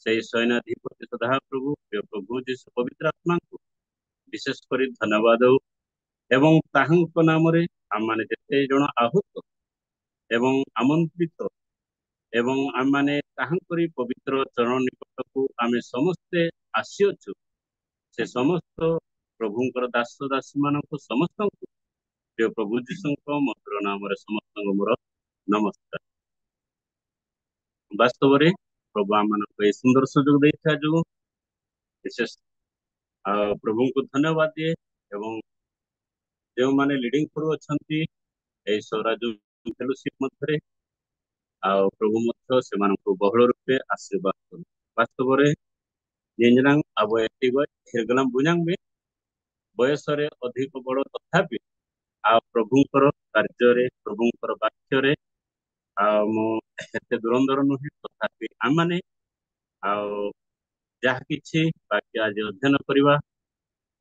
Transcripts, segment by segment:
ସେଇ ସୈନ୍ୟାଧିପତି ସଦାପ୍ରଭୁ ପ୍ରିୟ ପ୍ରଭୁ ଯୀଶୁ ପବିତ୍ର ଆତ୍ମାଙ୍କୁ ବିଶେଷ କରି ଧନ୍ୟବାଦ ଦଉ ଏବଂ ତାହାଙ୍କ ନାମରେ ଆମମାନେ ଯେତେ ଜଣ ଆହୁତ ଏବଂ ଆମନ୍ତ୍ରିତ ଏବଂ ଆମମାନେ ତାହାଙ୍କରି ପବିତ୍ର ଚରଣ ନିକଟକୁ ଆମେ ସମସ୍ତେ ଆସିଅଛୁ। ସେ ସମସ୍ତ ପ୍ରଭୁଙ୍କର ଦାସ ଦାସୀ ମାନଙ୍କୁ ସମସ୍ତଙ୍କୁ ପ୍ରିୟ ପ୍ରଭୁ ଯୀଶୁଙ୍କ ମଧୁର ନାମରେ ସମସ୍ତଙ୍କୁ ମୋର ନମସ୍କାର। ବାସ୍ତବରେ ପ୍ରଭୁ ଆମମାନଙ୍କୁ ଏହି ସୁନ୍ଦର ସୁଯୋଗ ଦେଇଥିବା ଯୋଗୁଁ ବିଶେଷ ପ୍ରଭୁଙ୍କୁ ଧନ୍ୟବାଦ ଦିଏ ଏବଂ ଯେଉଁମାନେ ଲିଡିଂ କରୁଅଛନ୍ତି ଏହି ସ୍ୱରାଜ ଫେଲୋସିପ ମଧ୍ୟରେ ଆଉ ପ୍ରଭୁ ମଧ୍ୟ ସେମାନଙ୍କୁ ବହୁଳ ରୂପେ ଆଶୀର୍ବାଦ କରୁ। ବାସ୍ତବରେ ଜିଞ୍ଜନାଙ୍ଗ ଆବ ଏତିକ ହେଗଲାମ ବୁଝାଙ୍ଗ ବୟସରେ ଅଧିକ ବଡ଼ ତଥାପି ଆଉ ପ୍ରଭୁଙ୍କର କାର୍ଯ୍ୟରେ ପ୍ରଭୁଙ୍କର ବାକ୍ୟରେ ଆଉ ମୁଁ ଏତେ ଦୁରନ୍ଧର ନୁହେଁ ତଥାପି ଆମମାନେ ଆଉ ଯାହା କିଛି ବାକ୍ୟ ଆଜି ଅଧ୍ୟୟନ କରିବା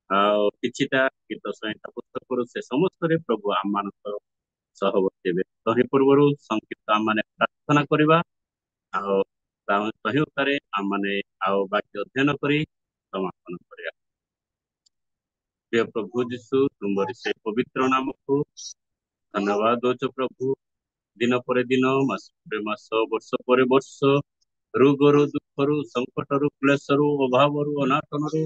ଆଉ କିଛିଟା ଗୀତ ସଂହିତା ପୁସ୍ତକରୁ ସେ ସମସ୍ତରେ ପ୍ରଭୁ ଆମମାନଙ୍କ ସହବର୍ତ୍ତୀ ହେବେ। ତହିଁ ପୂର୍ବରୁ ସଂକ୍ଷିପ୍ତ ଆମମାନେ ପ୍ରାର୍ଥନା କରିବା ଆଉ ତହିଁ ଉପରେ ଆମମାନେ ଆଉ ବାକ୍ୟ ଅଧ୍ୟୟନ କରି ସମାପନ କରିବା। ପ୍ରିୟ ପ୍ରଭୁ ଯୀଶୁ ତୁମରି ସେ ପବିତ୍ର ନାମକୁ ଧନ୍ୟବାଦ ଦଉଛ ପ୍ରଭୁ। ଦିନ ପରେ ଦିନ, ମାସ ପରେ ମାସ, ବର୍ଷ ପରେ ବର୍ଷ ରୋଗରୁ, ଦୁଃଖରୁ, ସଙ୍କଟରୁ, କ୍ଲେଶରୁ, ଅଭାବରୁ, ଅନାଟନରୁ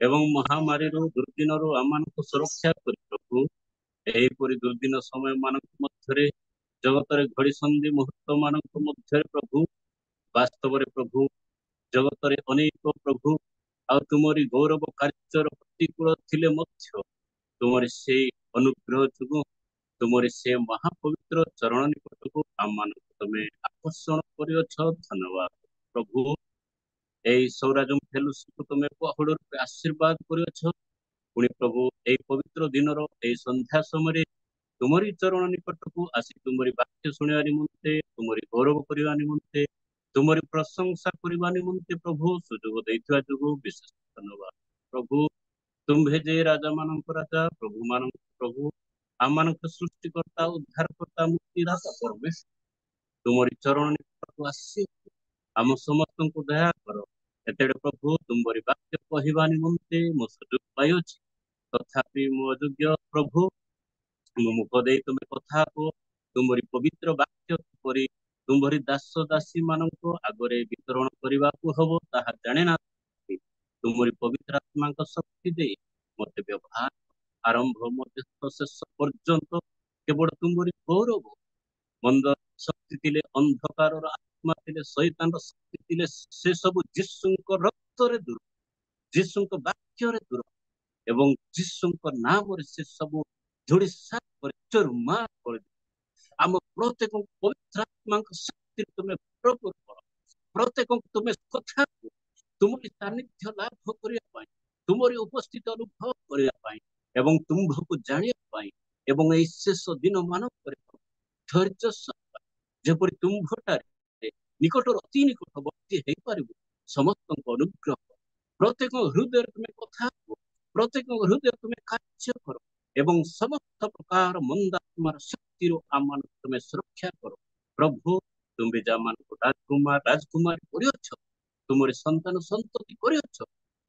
ଏବଂ ମହାମାରୀରୁ, ଦୁର୍ଦିନରୁ ଆମମାନଙ୍କୁ ସୁରକ୍ଷା କରି ପ୍ରଭୁ ଏହିପରି ଦୁର୍ଦିନ ସମୟ ମାନଙ୍କ ମଧ୍ୟରେ ଜଗତରେ ଘଡ଼ି ସନ୍ଧି ମୁହୂର୍ତ୍ତ ମାନଙ୍କ ମଧ୍ୟରେ ପ୍ରଭୁ ବାସ୍ତବରେ ପ୍ରଭୁ ଜଗତରେ ଅନେକ ପ୍ରଭୁ ଆଉ ତୁମରି ଗୌରବ କାର୍ଯ୍ୟର ପ୍ରତିକୂଳ ଥିଲେ ମଧ୍ୟ ତୁମରି ସେଇ ଅନୁଗ୍ରହ ଯୋଗୁଁ ତୁମରି ସେ ମହାପବିତ୍ର ଚରଣ ନିକଟକୁ ଆମମାନଙ୍କୁ ତମେ ଆକର୍ଷଣ କରିଅଛ। ଧନ୍ୟବାଦ ପ୍ରଭୁ। ଏଇ ସୌରାଜମ ଫେଲୋସିପକୁ ତମେ ବହୁଳ ରୂପେ ଆଶୀର୍ବାଦ କରିଅଛ। ପୁଣି ପ୍ରଭୁ ଏଇ ପବିତ୍ର ଦିନର ଏଇ ସନ୍ଧ୍ୟା ସମୟରେ ତୁମରି ଚରଣ ନିକଟକୁ ଆସି ତୁମରି ବାକ୍ୟ ଶୁଣିବା ନିମନ୍ତେ, ତୁମରି ଗୌରବ କରିବା ନିମନ୍ତେ, ତୁମରି ପ୍ରଶଂସା କରିବା ନିମନ୍ତେ ପ୍ରଭୁ ସୁଯୋଗ ଦେଇଥିବା ଯୋଗୁଁ ବିଶେଷ ଧନ୍ୟବାଦ ପ୍ରଭୁ। ତୁମ୍ଭେ ଯେ ରାଜା ମାନଙ୍କ ରାଜା, ପ୍ରଭୁ ମାନଙ୍କ ପ୍ରଭୁ, ଆମମାନଙ୍କ ସୃଷ୍ଟିକର୍ତ୍ତା, ଉଦ୍ଧାରକର୍ତ୍ତା, ମୁକ୍ତିଦାତା ପରମେଶ୍ୱର, ତୁମରି ଚରଣ ନିକଟକୁ ଆସି ଆମ ସମସ୍ତଙ୍କୁ ଦୟା କର। ଏତେବେଳେ ପ୍ରଭୁ ତୁମରି ବାକ୍ୟ କହିବା ନିମନ୍ତେ ମୁଁ ସୁଯୋଗ ପାଇଅଛି, ତଥାପି ମୁଁ ଅଯୋଗ୍ୟ ପ୍ରଭୁ। ମୋ ମୁଖ ଦେଇ ତୁମେ କଥା କୁହ, ତୁମରି ପବିତ୍ର ବାକ୍ୟ କରି ତୁମରି ଦାସ ଦାସୀ ମାନଙ୍କ ଆଗରେ ବିତରଣ କରିବାକୁ ହବ ତାହା ଜାଣେ ନା। ତୁମରି ପବିତ୍ର ଆତ୍ମାଙ୍କ ଶକ୍ତି ଦେଇ ମତେ ବ୍ୟବହାର ଆରମ୍ଭ ମଧ୍ୟ ଶେଷ ପର୍ଯ୍ୟନ୍ତ କେବଳ ତୁମରି ଗୌରବ। ମନ୍ଦ ଶକ୍ତି ଥିଲେ, ଅନ୍ଧକାରର ଆତ୍ମା ଥିଲେ, ଶୈତାନର ଶକ୍ତି ଥିଲେ, ସେ ସବୁ ଯୀଶୁଙ୍କ ରକ୍ତରେ ଦୂର, ଯୀଶୁଙ୍କ ବାକ୍ୟରେ ଦୂର ଏବଂ ଯୀଶୁଙ୍କ ନାମରେ ସେ ସବୁ ଯୋଡ଼ି ସାତ କରି ଚୁରମାର କରିଦିଅ। ଆମ ପ୍ରତ୍ୟେକଙ୍କୁ ପବିତ୍ର ଆତ୍ମାଙ୍କ ଶକ୍ତିରେ ତୁମେ ଭରପୁର କର। ପ୍ରତ୍ୟେକଙ୍କୁ ତୁମେ କଥା କୁହ, ତୁମରି ସାନ୍ନିଧ୍ୟ ଲାଭ କରିବା ପାଇଁ, ତୁମରି ଉପସ୍ଥିତି ଅନୁଭବ କରିବା ପାଇଁ ଏବଂ ତୁମ୍ଭକୁ ଜାଣିବା ପାଇଁ ଏବଂ ଏଇ ଶେଷ ଦିନ ମାନଙ୍କରେ ଧୈର୍ଯ୍ୟ ସହ ଯେପରି ତୁମ୍ଭଠାରେ ନିକଟରୁ ଅତି ନିକଟବର୍ତ୍ତୀ ହେଇପାରିବୁ ସମସ୍ତଙ୍କ ଅନୁଗ୍ରହ କର। ପ୍ରତ୍ୟେକ ହୃଦୟରେ ତୁମେ କଥା କୁହ, ପ୍ରତ୍ୟେକ ହୃଦୟରେ ତୁମେ କାର୍ଯ୍ୟ କର ଏବଂ ସମସ୍ତ ପ୍ରକାର ମନ୍ଦାତ୍ମାର ଶକ୍ତିରୁ ଆମମାନଙ୍କୁ ତୁମେ ସୁରକ୍ଷା କର। ପ୍ରଭୁ ତୁମେ ଯାମାନଙ୍କୁ ରାଜକୁମାର ରାଜକୁମାରୀ କରିଅଛ, ତୁମରି ସନ୍ତାନ ସନ୍ତତି କରିଅଛ,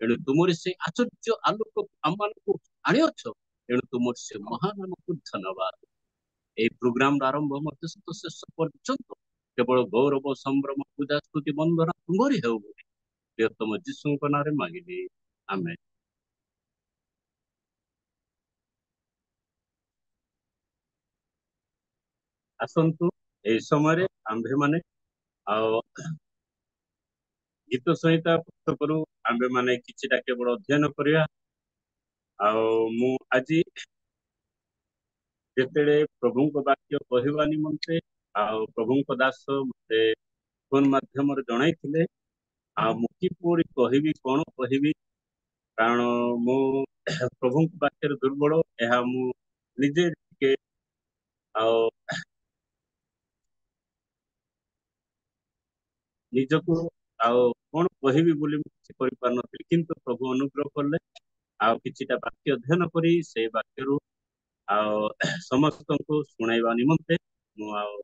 ଏଣୁ ତୁମରି ସେ ଆଶ୍ଚର୍ଯ୍ୟ ଆଲୋକ ଆମମାନଙ୍କୁ ଆଣିଅଛ, ଏଣୁ ତୁମର ସେ ମହାନାମକୁ ଧନ୍ୟବାଦ। এই ପ୍ରୋଗ୍ରାମର ଆରମ୍ଭ ମଧ୍ୟ ଶେଷ ପର୍ଯ୍ୟନ୍ତ କେବଳ ଗୌରବ, ସମ୍ଭ୍ରମ, ପୂଜା, ସ୍ତୁତି, ବନ୍ଦନା ତୁମରି ହେଉ ବୋଲି ପ୍ରିୟତମ ଯୀଶୁଙ୍କ ନାଁରେ ମାଗିଲି, ଆମେନ୍। ଆସନ୍ତୁ ଏହି ସମୟରେ ଆମ୍ଭେମାନେ ଆଉ ଗୀତ ସଂହିତା ପୁସ୍ତକରୁ ଆମ୍ଭେମାନେ କିଛିଟା କେବଳ ଅଧ୍ୟୟନ କରିବା। ଆଉ ମୁଁ ଆଜି ଯେତେବେଳେ ପ୍ରଭୁଙ୍କ ବାକ୍ୟ କହିବା ନିମନ୍ତେ ଆଉ ପ୍ରଭୁଙ୍କ ଦାସ ମତେ ଫୋନ ମାଧ୍ୟମରେ ଜଣାଇଥିଲେ, ଆଉ ମୁଁ କିପରି କହିବି, କଣ କହିବି, କାରଣ ମୁଁ ପ୍ରଭୁଙ୍କ ବାକ୍ୟରେ ଦୁର୍ବଳ, ଏହା ମୁଁ ନିଜେ ଟିକେ ଆଉ ନିଜକୁ ଆଉ କଣ କହିବି ବୋଲି ମୁଁ କିଛି କରିପାରୁନଥିଲି, କିନ୍ତୁ ପ୍ରଭୁ ଅନୁଗ୍ରହ କଲେ ଆଉ କିଛିଟା ବାକ୍ୟ ଅଧ୍ୟୟନ କରି ସେଇ ବାକ୍ୟରୁ ଆଉ ସମସ୍ତଙ୍କୁ ଶୁଣାଇବା ନିମନ୍ତେ ମୁଁ ଆଉ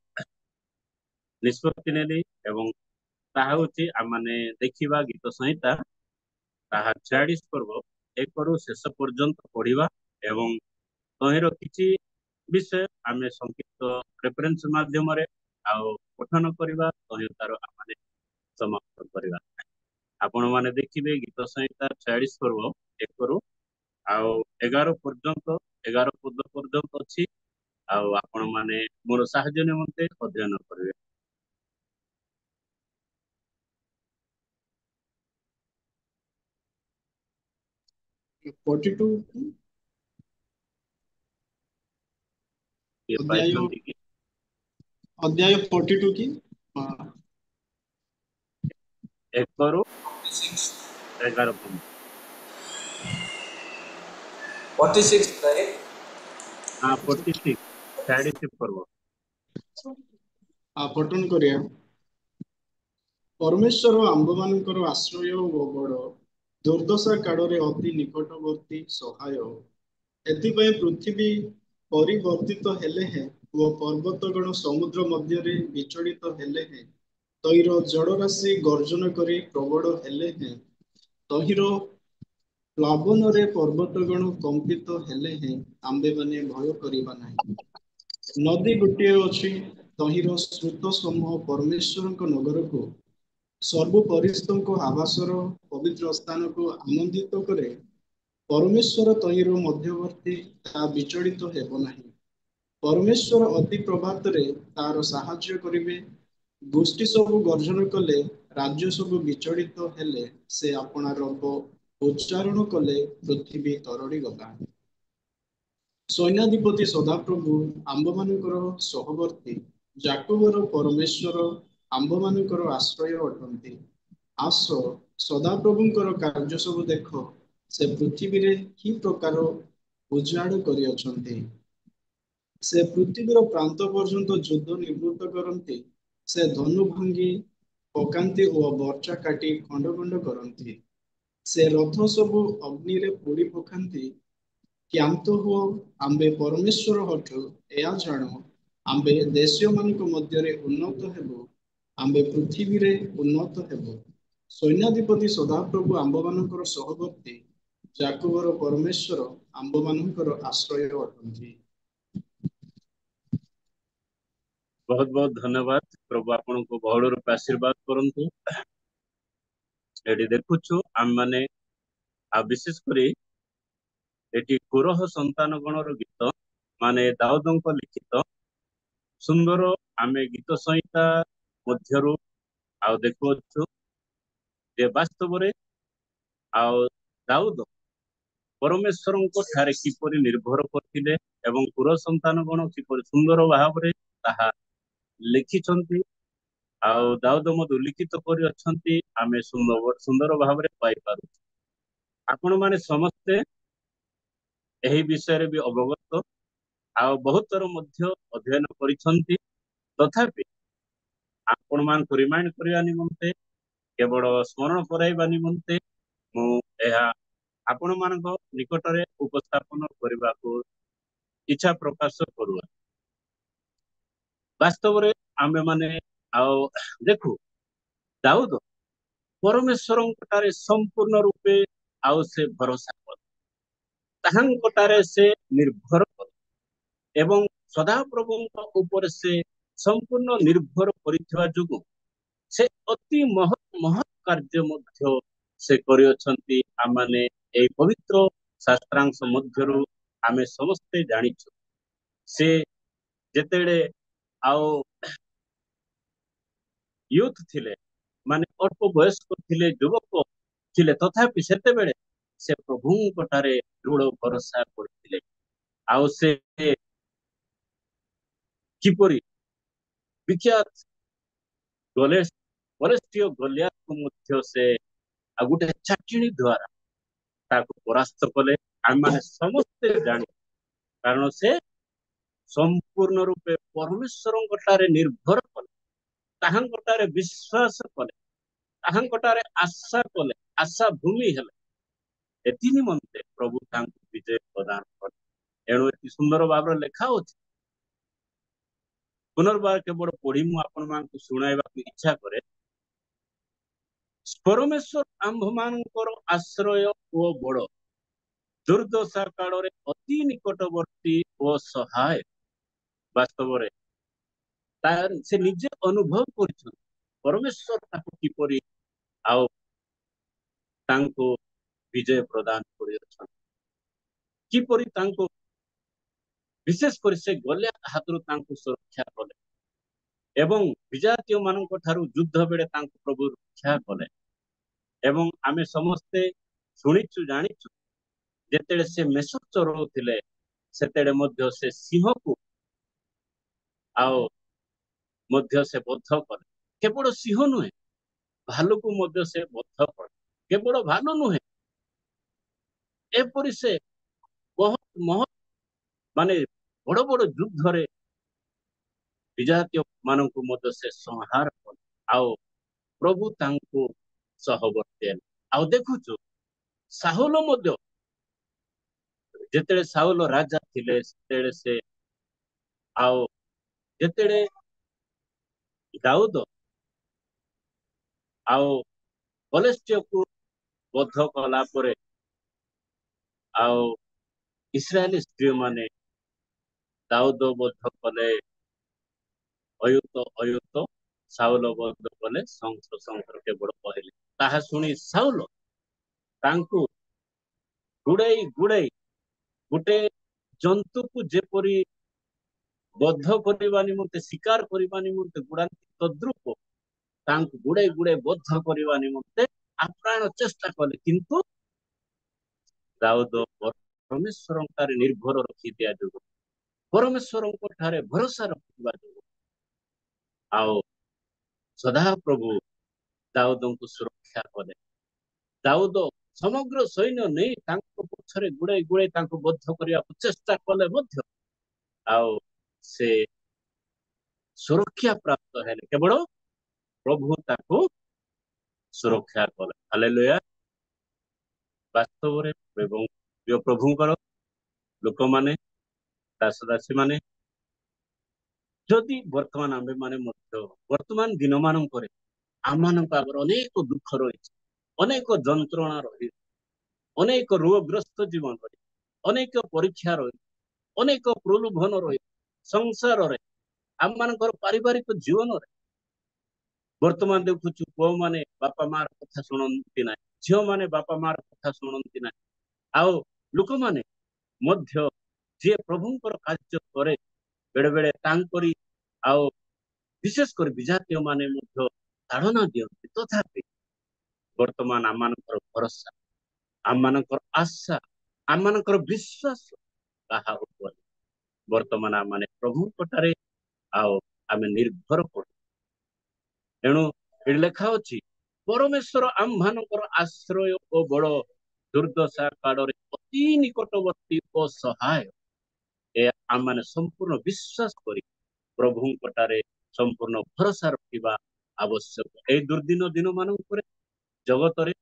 ନିଷ୍ପତ୍ତି ନେଲି ଏବଂ ତାହା ହଉଛି ଆମେ ଦେଖିବା ଗୀତ ସଂହିତା ତାହା 46 ପର୍ବ ଏକରୁ ଶେଷ ପର୍ଯ୍ୟନ୍ତ ପଢିବା ଏବଂ ତହିଁର କିଛି ବିଷୟ ଆମେ ସଂକ୍ଷିପ୍ତ ରେଫରେନ୍ସ ମାଧ୍ୟମରେ ଆଉ ପଠନ କରିବା ତହିଁ ତାର ଆମେ ସମାପ୍ତ କରିବା। ଆପଣ ମାନେ ଦେଖିବେ ଗୀତ ସଂହିତା 46 ପର୍ବ ଏକରୁ ଆଉ 11 ପର୍ଯ୍ୟନ୍ତ 11 ପଦ ପର୍ଯ୍ୟନ୍ତ ଅଛି। ଆଉ ଆପଣ ମାନେ ମୋର ସାହାଯ୍ୟ ନିମନ୍ତେ ଅଧ୍ୟୟନ କରିବେ। 42 କିଏ ଅଧ୍ୟାୟ ପାଇଛନ୍ତି କି? ଅଧ୍ୟାୟ 42 କି? ହଁ, ଏକରୁ 11 ପର୍ଯ୍ୟନ୍ତ। 46 right? ହଁ 46 46 ପର୍ବ। ପଠନ କରିବା। ପରମେଶ୍ୱର ଆମ୍ଭମାନଙ୍କର ଆଶ୍ରୟ ଓ ବଡ଼, ଦୁର୍ଦ୍ଦଶା କାଳରେ ଅତି ନିକଟବର୍ତ୍ତୀ ସହାୟ। ଏଥିପାଇଁ ପୃଥିବୀ ପରିବର୍ତ୍ତିତ ହେଲେ ହେଁ ଓ ପର୍ବତଗଣ ସମୁଦ୍ର ମଧ୍ୟରେ ବିଚଳିତ ହେଲେ ହେଁ, ତହିଁର ଜଳରାଶି ଗର୍ଜନ କରି ପ୍ରବଳ ହେଲେ ହେଁ, ତହିଁର ପ୍ଲାବନରେ ପର୍ବତଗଣ କମ୍ପିତ ହେଲେ ହେଁ ଆମ୍ଭେମାନେ ଭୟ କରିବା ନାହିଁ। ନଦୀ ଗୋଟିଏ ଅଛି, ତହିଁର ସ୍ରୋତ ସମୂହ ପରମେଶ୍ୱରଙ୍କ ନଗରକୁ, ସର୍ବପରିସ୍ତଙ୍କ ଆବାସର ପବିତ୍ର ସ୍ଥାନକୁ ଆନନ୍ଦିତ କରେ। ପରମେଶ୍ୱର ତହିଁର ମଧ୍ୟବର୍ତ୍ତୀ, ତାହା ବିଚଳିତ ହେବ ନାହିଁ। ପରମେଶ୍ୱର ଅତି ପ୍ରଭାତରେ ତାର ସାହାଯ୍ୟ କରିବେ। ଗୋଷ୍ଠୀ ସବୁ ଗର୍ଜନ କଲେ, ରାଜ୍ୟ ସବୁ ବିଚଳିତ ହେଲେ, ସେ ଆପଣା ରବ ଉଚ୍ଚାରଣ କଲେ, ପୃଥିବୀ ତରଳି ଗଲା। ସୈନ୍ୟାଧିପତି ସଦାପ୍ରଭୁ ଆମ୍ଭମାନଙ୍କର ସହବର୍ତ୍ତୀ, ଜାକବର ପରମେଶ୍ୱର ଆମ୍ଭମାନଙ୍କର ଆଶ୍ରୟ ଅଟନ୍ତି। ଆସ, ସଦାପ୍ରଭୁଙ୍କର କାର୍ଯ୍ୟ ସବୁ ଦେଖ, ସେ ପୃଥିବୀରେ କି ପ୍ରକାର ଉଜାଡ଼ କରିଅଛନ୍ତି। ସେ ପୃଥିବୀର ପ୍ରାନ୍ତ ପର୍ଯ୍ୟନ୍ତ ଯୁଦ୍ଧ ନିବୃତ୍ତ କରନ୍ତି। ସେ ଧନୁ ଭାଙ୍ଗି ପକାନ୍ତି ଓ ବର୍ଚ୍ଚା କାଟି ଖଣ୍ଡ ଖଣ୍ଡ କରନ୍ତି। ସେ ରଥ ସବୁ ଅଗ୍ନିରେ ପୋଡ଼ି ପକାନ୍ତି। କ୍ଷାନ୍ତ ହୁଅ, ଆମ୍ଭେ ପରମେଶ୍ୱର ହଠୁ ଏହା ଜାଣ, ଆମ୍ଭେ ଦେଶୀୟମାନଙ୍କ ମଧ୍ୟରେ ଉନ୍ନତ ହେବୁ, ଆମ୍ଭେ ପୃଥିବୀରେ ଉନ୍ନତ ହେବୁ। ସୈନ୍ୟାଧିପତି ସଦାପ୍ରଭୁ ଆମ୍ଭମାନଙ୍କର ସହବର୍ତ୍ତୀ, ଜାକବର ପରମେଶ୍ୱର ଆମ୍ଭମାନଙ୍କର ଆଶ୍ରୟ ଅଟନ୍ତି। ବହୁତ ବହୁତ ଧନ୍ୟବାଦ। ପ୍ରଭୁ ଆପଣଙ୍କୁ ବହୁଳ ରୂପେ ଆଶୀର୍ବାଦ କରନ୍ତୁ। ଏଠି ଦେଖୁଛୁ ଆମେ ମାନେ ଆଉ ବିଶେଷ କରି ଏଠି କୁରହ ସନ୍ତାନ ଗଣର ଗୀତ ମାନେ ଦାଉଦଙ୍କ ଲିଖିତ ସୁନ୍ଦର ଆମେ ଗୀତ ସଂହିତା ମଧ୍ୟରୁ ଆଉ ଦେଖୁଅଛୁ ଯେ ବାସ୍ତବରେ ଆଉ ଦାଉଦ ପରମେଶ୍ୱରଙ୍କ ଠାରେ କିପରି ନିର୍ଭର କରିଥିଲେ ଏବଂ କୁର ସନ୍ତାନ ଗଣ କିପରି ସୁନ୍ଦର ଭାବରେ ତାହା ଲେଖିଛନ୍ତି ଆଉ ଦାଉଦ ମଧ୍ୟ ଲିଖିତ କରି ଅଛନ୍ତି ଆମେ ସୁନ୍ଦର ଭାବରେ ପାଇପାରୁ। ଆପଣ ମାନେ ସମସ୍ତେ ଏହି ବିଷୟରେ ବି ଅବଗତ ଆଉ ବହୁତ ଥର ମଧ୍ୟ ଅଧ୍ୟୟନ କରିଛନ୍ତି। ତଥାପି ଆପଣ ମାନଙ୍କୁ ରିମାଇଣ୍ଡ କରିବା ନିମନ୍ତେ କେବଳ ସ୍ମରଣ କରାଇବା ନିମନ୍ତେ ମୁଁ ଏହା ଆପଣ ମାନଙ୍କ ନିକଟରେ ଉପସ୍ଥାପନ କରିବାକୁ ଇଚ୍ଛା ପ୍ରକାଶ କରୁଅଛି। ବାସ୍ତବରେ ଆମେ ମାନେ ଆଉ ଦେଖୁ ଦାଉଦ ପରମେଶ୍ୱରଙ୍କଠାରେ ସମ୍ପୂର୍ଣ୍ଣ ରୂପେ ଆଉ ସେ ଭରସା କରେ, ତାହାଙ୍କଠାରେ ସେ ନିର୍ଭର କରେ ଏବଂ ସଦାପ୍ରଭୁଙ୍କ ଉପରେ ସେ ସମ୍ପୂର୍ଣ୍ଣ ନିର୍ଭର କରିଥିବା ଯୋଗୁଁ ସେ ଅତି ମହତ୍ କାର୍ଯ୍ୟ ମଧ୍ୟ ସେ କରିଅଛନ୍ତି। ଆମମାନେ ଏହି ପବିତ୍ର ଶାସ୍ତ୍ରାଂଶ ମଧ୍ୟରୁ ଆମେ ସମସ୍ତେ ଜାଣିଛୁ। ସେ ଯେତେବେଳେ ଆଉ ୟୁଥ ଥିଲେ ମାନେ ଅଳ୍ପ ବୟସ୍କ ଥିଲେ, ଯୁବକ ଥିଲେ, ତଥାପି ସେତେବେଳେ ସେ ପ୍ରଭୁଙ୍କ ଠାରେ ଦୃଢ ଭରସା କରିଥିଲେ। ଆଉ ସେ କିପରି ବିଖ୍ୟାତ ଗଲିଆତକୁ ମଧ୍ୟ ସେ ଆଉ ଗୋଟେ ଚାଟିଣୀ ଦ୍ଵାରା ତାକୁ ପରାସ୍ତ କଲେ। ଆମମାନେ ସମସ୍ତେ ଜାଣୁ କାରଣ ସେ ସମ୍ପୂର୍ଣ୍ଣ ରୂପେ ପରମେଶ୍ୱରଙ୍କ ଠାରେ ନିର୍ଭର କଲେ, ତାହାଙ୍କଠାରେ ବିଶ୍ୱାସ କଲେ, ତାହାଙ୍କଠାରେ ଆଶା କଲେ, ଆଶା ଭୂମି ହେଲେ। ଏଥି ନିମନ୍ତେ ପ୍ରଭୁ ତାଙ୍କୁ ବିଜୟ ପ୍ରଦାନ କଲେ। ଏଣୁ ଏଠି ସୁନ୍ଦର ଭାବରେ ଲେଖା ଅଛି। ପୁନର୍ବାର କେବଳ ପଢି ମୁଁ ଆପଣ ମାନଙ୍କୁ ଶୁଣାଇବାକୁ ଇଚ୍ଛା କରେ। परमेश्वर आम्भमानଙ୍କର आश्रय ଓ ବଳ दुर्दशा काଳରେ ଅତି ନିକଟବର୍ତ୍ତୀ ଓ ସହାୟ। ବାସ୍ତବରେ ସେ ନିଜେ ଅନୁଭବ କରିଛନ୍ତି ପରମେଶ୍ୱର ତାକୁ କିପରି ଆଉ ତାଙ୍କୁ ବିଜୟ ପ୍ରଦାନ କରିଅଛନ୍ତି, କିପରି ତାଙ୍କୁ ବିଶେଷ କରି ସେ ଗଲିଆତ ହାତରୁ ତାଙ୍କୁ ସୁରକ୍ଷା କଲେ ଏବଂ ବିଜାତୀୟ ମାନଙ୍କ ଠାରୁ ଯୁଦ୍ଧ ବେଳେ ତାଙ୍କୁ ପ୍ରଭୁ ରକ୍ଷା କଲେ। ଏବଂ ଆମେ ସମସ୍ତେ ଶୁଣିଛୁ ଜାଣିଛୁ ଯେତେବେଳେ ସେ ମେଷ ଚରଉଥିଲେ ସେତେବେଳେ ମଧ୍ୟ ସେ ସିଂହକୁ ଆଉ ମଧ୍ୟ ସେ ବଦ୍ଧ କଲେ। କେବଳ ସିଂହ ନୁହେଁ, ଭାଲୁକୁ ମଧ୍ୟ ସେ ବଦ୍ଧ କଲେ। କେବଳ ଭାଲୁ ନୁହେଁ, ଏପରି ସେ ବହୁତ ମାନେ ବଡ ବଡ ଯୁଦ୍ଧରେ ବିଜାତୀୟ ମାନଙ୍କୁ ମଧ୍ୟ ସେ ସଂହାର କଲେ ଆଉ ପ୍ରଭୁ ତାଙ୍କୁ ସହବର୍ତ୍ତୀ ହେଲେ। ଆଉ ଦେଖୁଛୁ ସାହୁଲ ମଧ୍ୟ ଯେତେବେଳେ ସାଉଲ ରାଜା ଥିଲେ ସେତେବେଳେ ସେ ଆଉ ଯେତେବେଳେ ଦାଉଦ ଆଉ ଫିଲିଷ୍ଟିୟକୁ ବଦ୍ଧ କଲା ପରେ ଆଉ ଇସ୍ରାଏଲି ସ୍ତ୍ରୀ ମାନେ ଦାଉଦ ବଦ୍ଧ କଲେ ଅୟୁତ ସାଉଲ ବଦ୍ଧ କଲେ ଶଙ୍ଖ କେବଳ କହିଲେ। ତାହା ଶୁଣି ସାଉଲ ତାଙ୍କୁ ଗୁଡେଇ ଗୁଡେଇ ଗୋଟେ ଜନ୍ତୁକୁ ଯେପରି ବଦ୍ଧ କରିବା ନିମନ୍ତେ ଶିକାର କରିବା ନିମନ୍ତେ ଗୁଡାନ୍ତି ତଦ୍ରୁପ ତାଙ୍କୁ ଗୁଡେଇ ଗୁଡେଇ ବଦ୍ଧ କରିବା ନିମନ୍ତେ ଆପ୍ରାଣ ଚେଷ୍ଟା କଲେ, କିନ୍ତୁ ଦାଉଦ ପରମେଶ୍ୱରଙ୍କଠାରେ ନିର୍ଭର ରଖି ଦିଆଯିବ, ପରମେଶ୍ୱରଙ୍କ ଠାରେ ଭରସା ରଖିବା ଯୋଗୁଁ ଆଉ ସଦାପ୍ରଭୁ ଦାଉଦଙ୍କୁ ସୁରକ୍ଷା କଲେ। ଦାଉଦ ସମଗ୍ର ସୈନ୍ୟ ନେଇ ତାଙ୍କ ପଛରେ ଗୁଡେଇ ଗୁଡେଇ ତାଙ୍କୁ ବଦ୍ଧ କରିବାକୁ ଚେଷ୍ଟା କଲେ ମଧ୍ୟ ଆଉ ସେ ସୁରକ୍ଷା ପ୍ରାପ୍ତ ହେଲେ, କେବଳ ପ୍ରଭୁ ତାକୁ ସୁରକ୍ଷା କଲେ। ହାଲେଲୁୟା। ବାସ୍ତବରେ ଏବଂ ପ୍ରିୟ ପ୍ରଭୁଙ୍କର ଲୋକମାନେ ଦାସ ଦାସୀ ମାନେ ଯଦି ବର୍ତ୍ତମାନ ଆମେ ମାନେ ମଧ୍ୟ ବର୍ତ୍ତମାନ ଦିନ ମାନଙ୍କରେ ଆମମାନଙ୍କ ଆଗରେ ଅନେକ ଦୁଃଖ ରହିଛି, ଅନେକ ଯନ୍ତ୍ରଣା ରହିଛି, ଅନେକ ରୋଗଗ୍ରସ୍ତ ଜୀବନ ରହିଛି, ଅନେକ ପରୀକ୍ଷା ରହିଛି, ଅନେକ ପ୍ରଲୋଭନ ରହିଛି ସଂସାରରେ, ଆମମାନଙ୍କର ପାରିବାରିକ ଜୀବନରେ। ବର୍ତ୍ତମାନ ଦେଖୁଛୁ ପୁଅମାନେ ବାପା ମାର କଥା ଶୁଣନ୍ତି ନାହିଁ, ଝିଅମାନେ ବାପା ମାର କଥା ଶୁଣନ୍ତି ନାହିଁ, ଆଉ ଲୋକମାନେ ମଧ୍ୟ ଯିଏ ପ୍ରଭୁଙ୍କର କାର୍ଯ୍ୟ କରେ ବେଳେ ବେଳେ ତାଙ୍କରି ଆଉ ବିଶେଷ କରି ବିଜାତୀୟ ମାନେ ମଧ୍ୟ ତାଡ଼ନା ଦିଅନ୍ତି। ତଥାପି ବର୍ତ୍ତମାନ ଆମମାନଙ୍କର ଭରସା, ଆମମାନଙ୍କର ଆଶା, ଆମମାନଙ୍କର ବିଶ୍ୱାସ କାହା ଉପରେ? ବର୍ତ୍ତମାନ ଆମେ ପ୍ରଭୁଙ୍କଠାରେ ଆଉ ଆମେ ନିର୍ଭର କରୁ। ଏଣୁ ଏଠି ଲେଖା ଅଛି ପରମେଶ୍ୱର ଆମ୍ଭମାନଙ୍କର ଆଶ୍ରୟ ଓ ବଳ ଦୁର୍ଦ୍ଦଶା କାଳରେ ଅତି ନିକଟବର୍ତ୍ତୀ ଓ ସହାୟ। ଏ ଆମମାନେ ସମ୍ପୂର୍ଣ୍ଣ ବିଶ୍ୱାସ କରି ପ୍ରଭୁଙ୍କଠାରେ ସମ୍ପୂର୍ଣ୍ଣ ଭରସା ରଖିବା ଆବଶ୍ୟକ। ଏଇ ଦୁର୍ଦିନ ଦିନ ମାନଙ୍କରେ ଜଗତରେ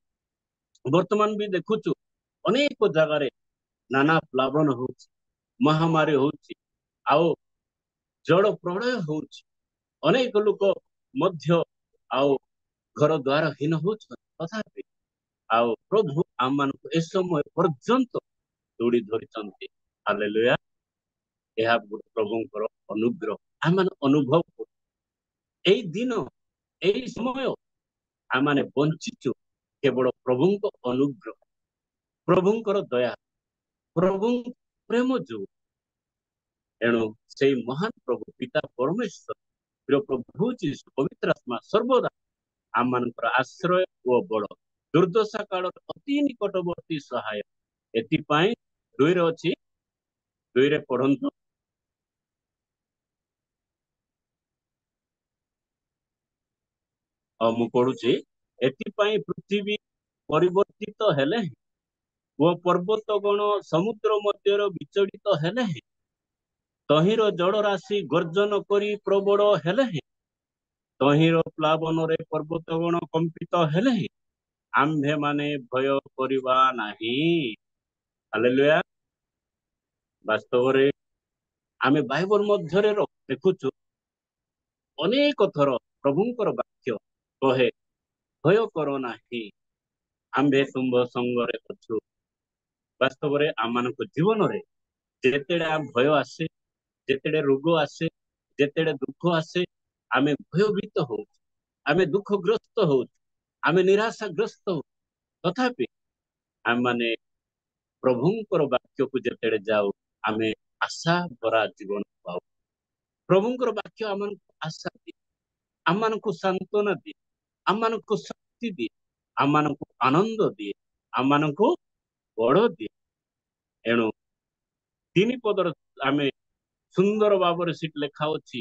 ବର୍ତ୍ତମାନ ବି ଦେଖୁଛୁ ଅନେକ ଜାଗାରେ ନାନା ପ୍ଲାବନ ହଉଛି, ମହାମାରୀ ହଉଛି, ଆଉ ଜଳ ପ୍ରଳୟ ହଉଛି, ଅନେକ ଲୋକ ମଧ୍ୟ ଆଉ ଘର ଦ୍ୱାର ହୀନ ହଉଛନ୍ତି। ତଥାପି ଆଉ ପ୍ରଭୁ ଆମମାନଙ୍କୁ ଏ ସମୟ ପର୍ଯ୍ୟନ୍ତ ଦୌଡ଼ି ଧରିଛନ୍ତି। ହାଲେଲୁୟା। ଏହା ପ୍ରଭୁଙ୍କର ଅନୁଗ୍ରହ ଆମମାନେ ଅନୁଭବ କରୁ। ଏଇ ଦିନ ଏଇ ସମୟ ଆମମାନେ ବଞ୍ଚିଛୁ କେବଳ ପ୍ରଭୁଙ୍କ ଅନୁଗ୍ରହ, ପ୍ରଭୁଙ୍କର ଦୟା, ପ୍ରଭୁଙ୍କ ପ୍ରେମ ଯୋଗୁଁ। ଏଣୁ ସେଇ ମହାନ ପ୍ରଭୁ ପିତା ପରମେଶ୍ୱର ପ୍ରିୟ ପ୍ରଭୁ ଯୀଶୁ ପବିତ୍ର ଆତ୍ମା ସର୍ବଦା ଆମମାନଙ୍କର ଆଶ୍ରୟ ଓ ବଳ ଦୁର୍ଦ୍ଦଶା କାଳର ଅତି ନିକଟବର୍ତ୍ତୀ ସହାୟ। ଏଥିପାଇଁ ଦୁଇରେ ଅଛି, ଦୁଇରେ ପଢନ୍ତୁ। ମୁଁ ପଢୁଛି, ଏଥିପାଇଁ ପୃଥିବୀ ପରିବର୍ତ୍ତିତ ହେଲେ ଓ ପର୍ବତ ଗଣ ସମୁଦ୍ର ମଧ୍ୟରେ ବିଚଳିତ ହେଲେ, ତହିଁର ଜଳ ରାଶି ଗର୍ଜନ କରି ପ୍ରବଳ ହେଲେ, ତହିଁର ପ୍ଲାବନରେ ପର୍ବତ ଗଣ କମ୍ପିତ ହେଲେ, ଆମ୍ଭେମାନେ ଭୟ କରିବା ନାହିଁ। ହାଲେଲୁୟା। ବାସ୍ତବରେ ଆମେ ବାଇବଲ ମଧ୍ୟରେ ଦେଖୁଛୁ ଅନେକ ଥର ପ୍ରଭୁଙ୍କର ବାକ୍ୟ କହେ ଭୟ କର ନାହିଁ, ଆମ୍ଭେ ତୁମ୍ଭ ସଙ୍ଗରେ ଅଛୁ। ବାସ୍ତବରେ ଆମମାନଙ୍କ ଜୀବନରେ ଯେତେବେଳେ ଭୟ ଆସେ, ଯେତେବେଳେ ରୋଗ ଆସେ, ଯେତେବେଳେ ଦୁଃଖ ଆସେ, ଆମେ ଭୟଭୀତ ହଉ, ଆମେ ଦୁଃଖଗ୍ରସ୍ତ ହଉ, ଆମେ ନିରାଶାଗ୍ରସ୍ତ ହଉ। ତଥାପି ଆମମାନେ ପ୍ରଭୁଙ୍କର ବାକ୍ୟକୁ ଯେତେବେଳେ ଯାଉ, ଆମେ ଆଶା ଭରା ଜୀବନ ପାଉ। ପ୍ରଭୁଙ୍କର ବାକ୍ୟ ଆମମାନଙ୍କୁ ଆଶା ଦିଏ, ଆମମାନଙ୍କୁ ସାନ୍ତ୍ୱନା ଦିଏ, ଆମମାନଙ୍କୁ ଶକ୍ତି ଦିଏ, ଆମମାନଙ୍କୁ ଆନନ୍ଦ ଦିଏ, ଆମମାନଙ୍କୁ ବଳ ଦିଏ। ଏଣୁ 3 ପଦର ଆମେ ସୁନ୍ଦର ଭାବରେ ସେଠି ଲେଖା ଅଛି,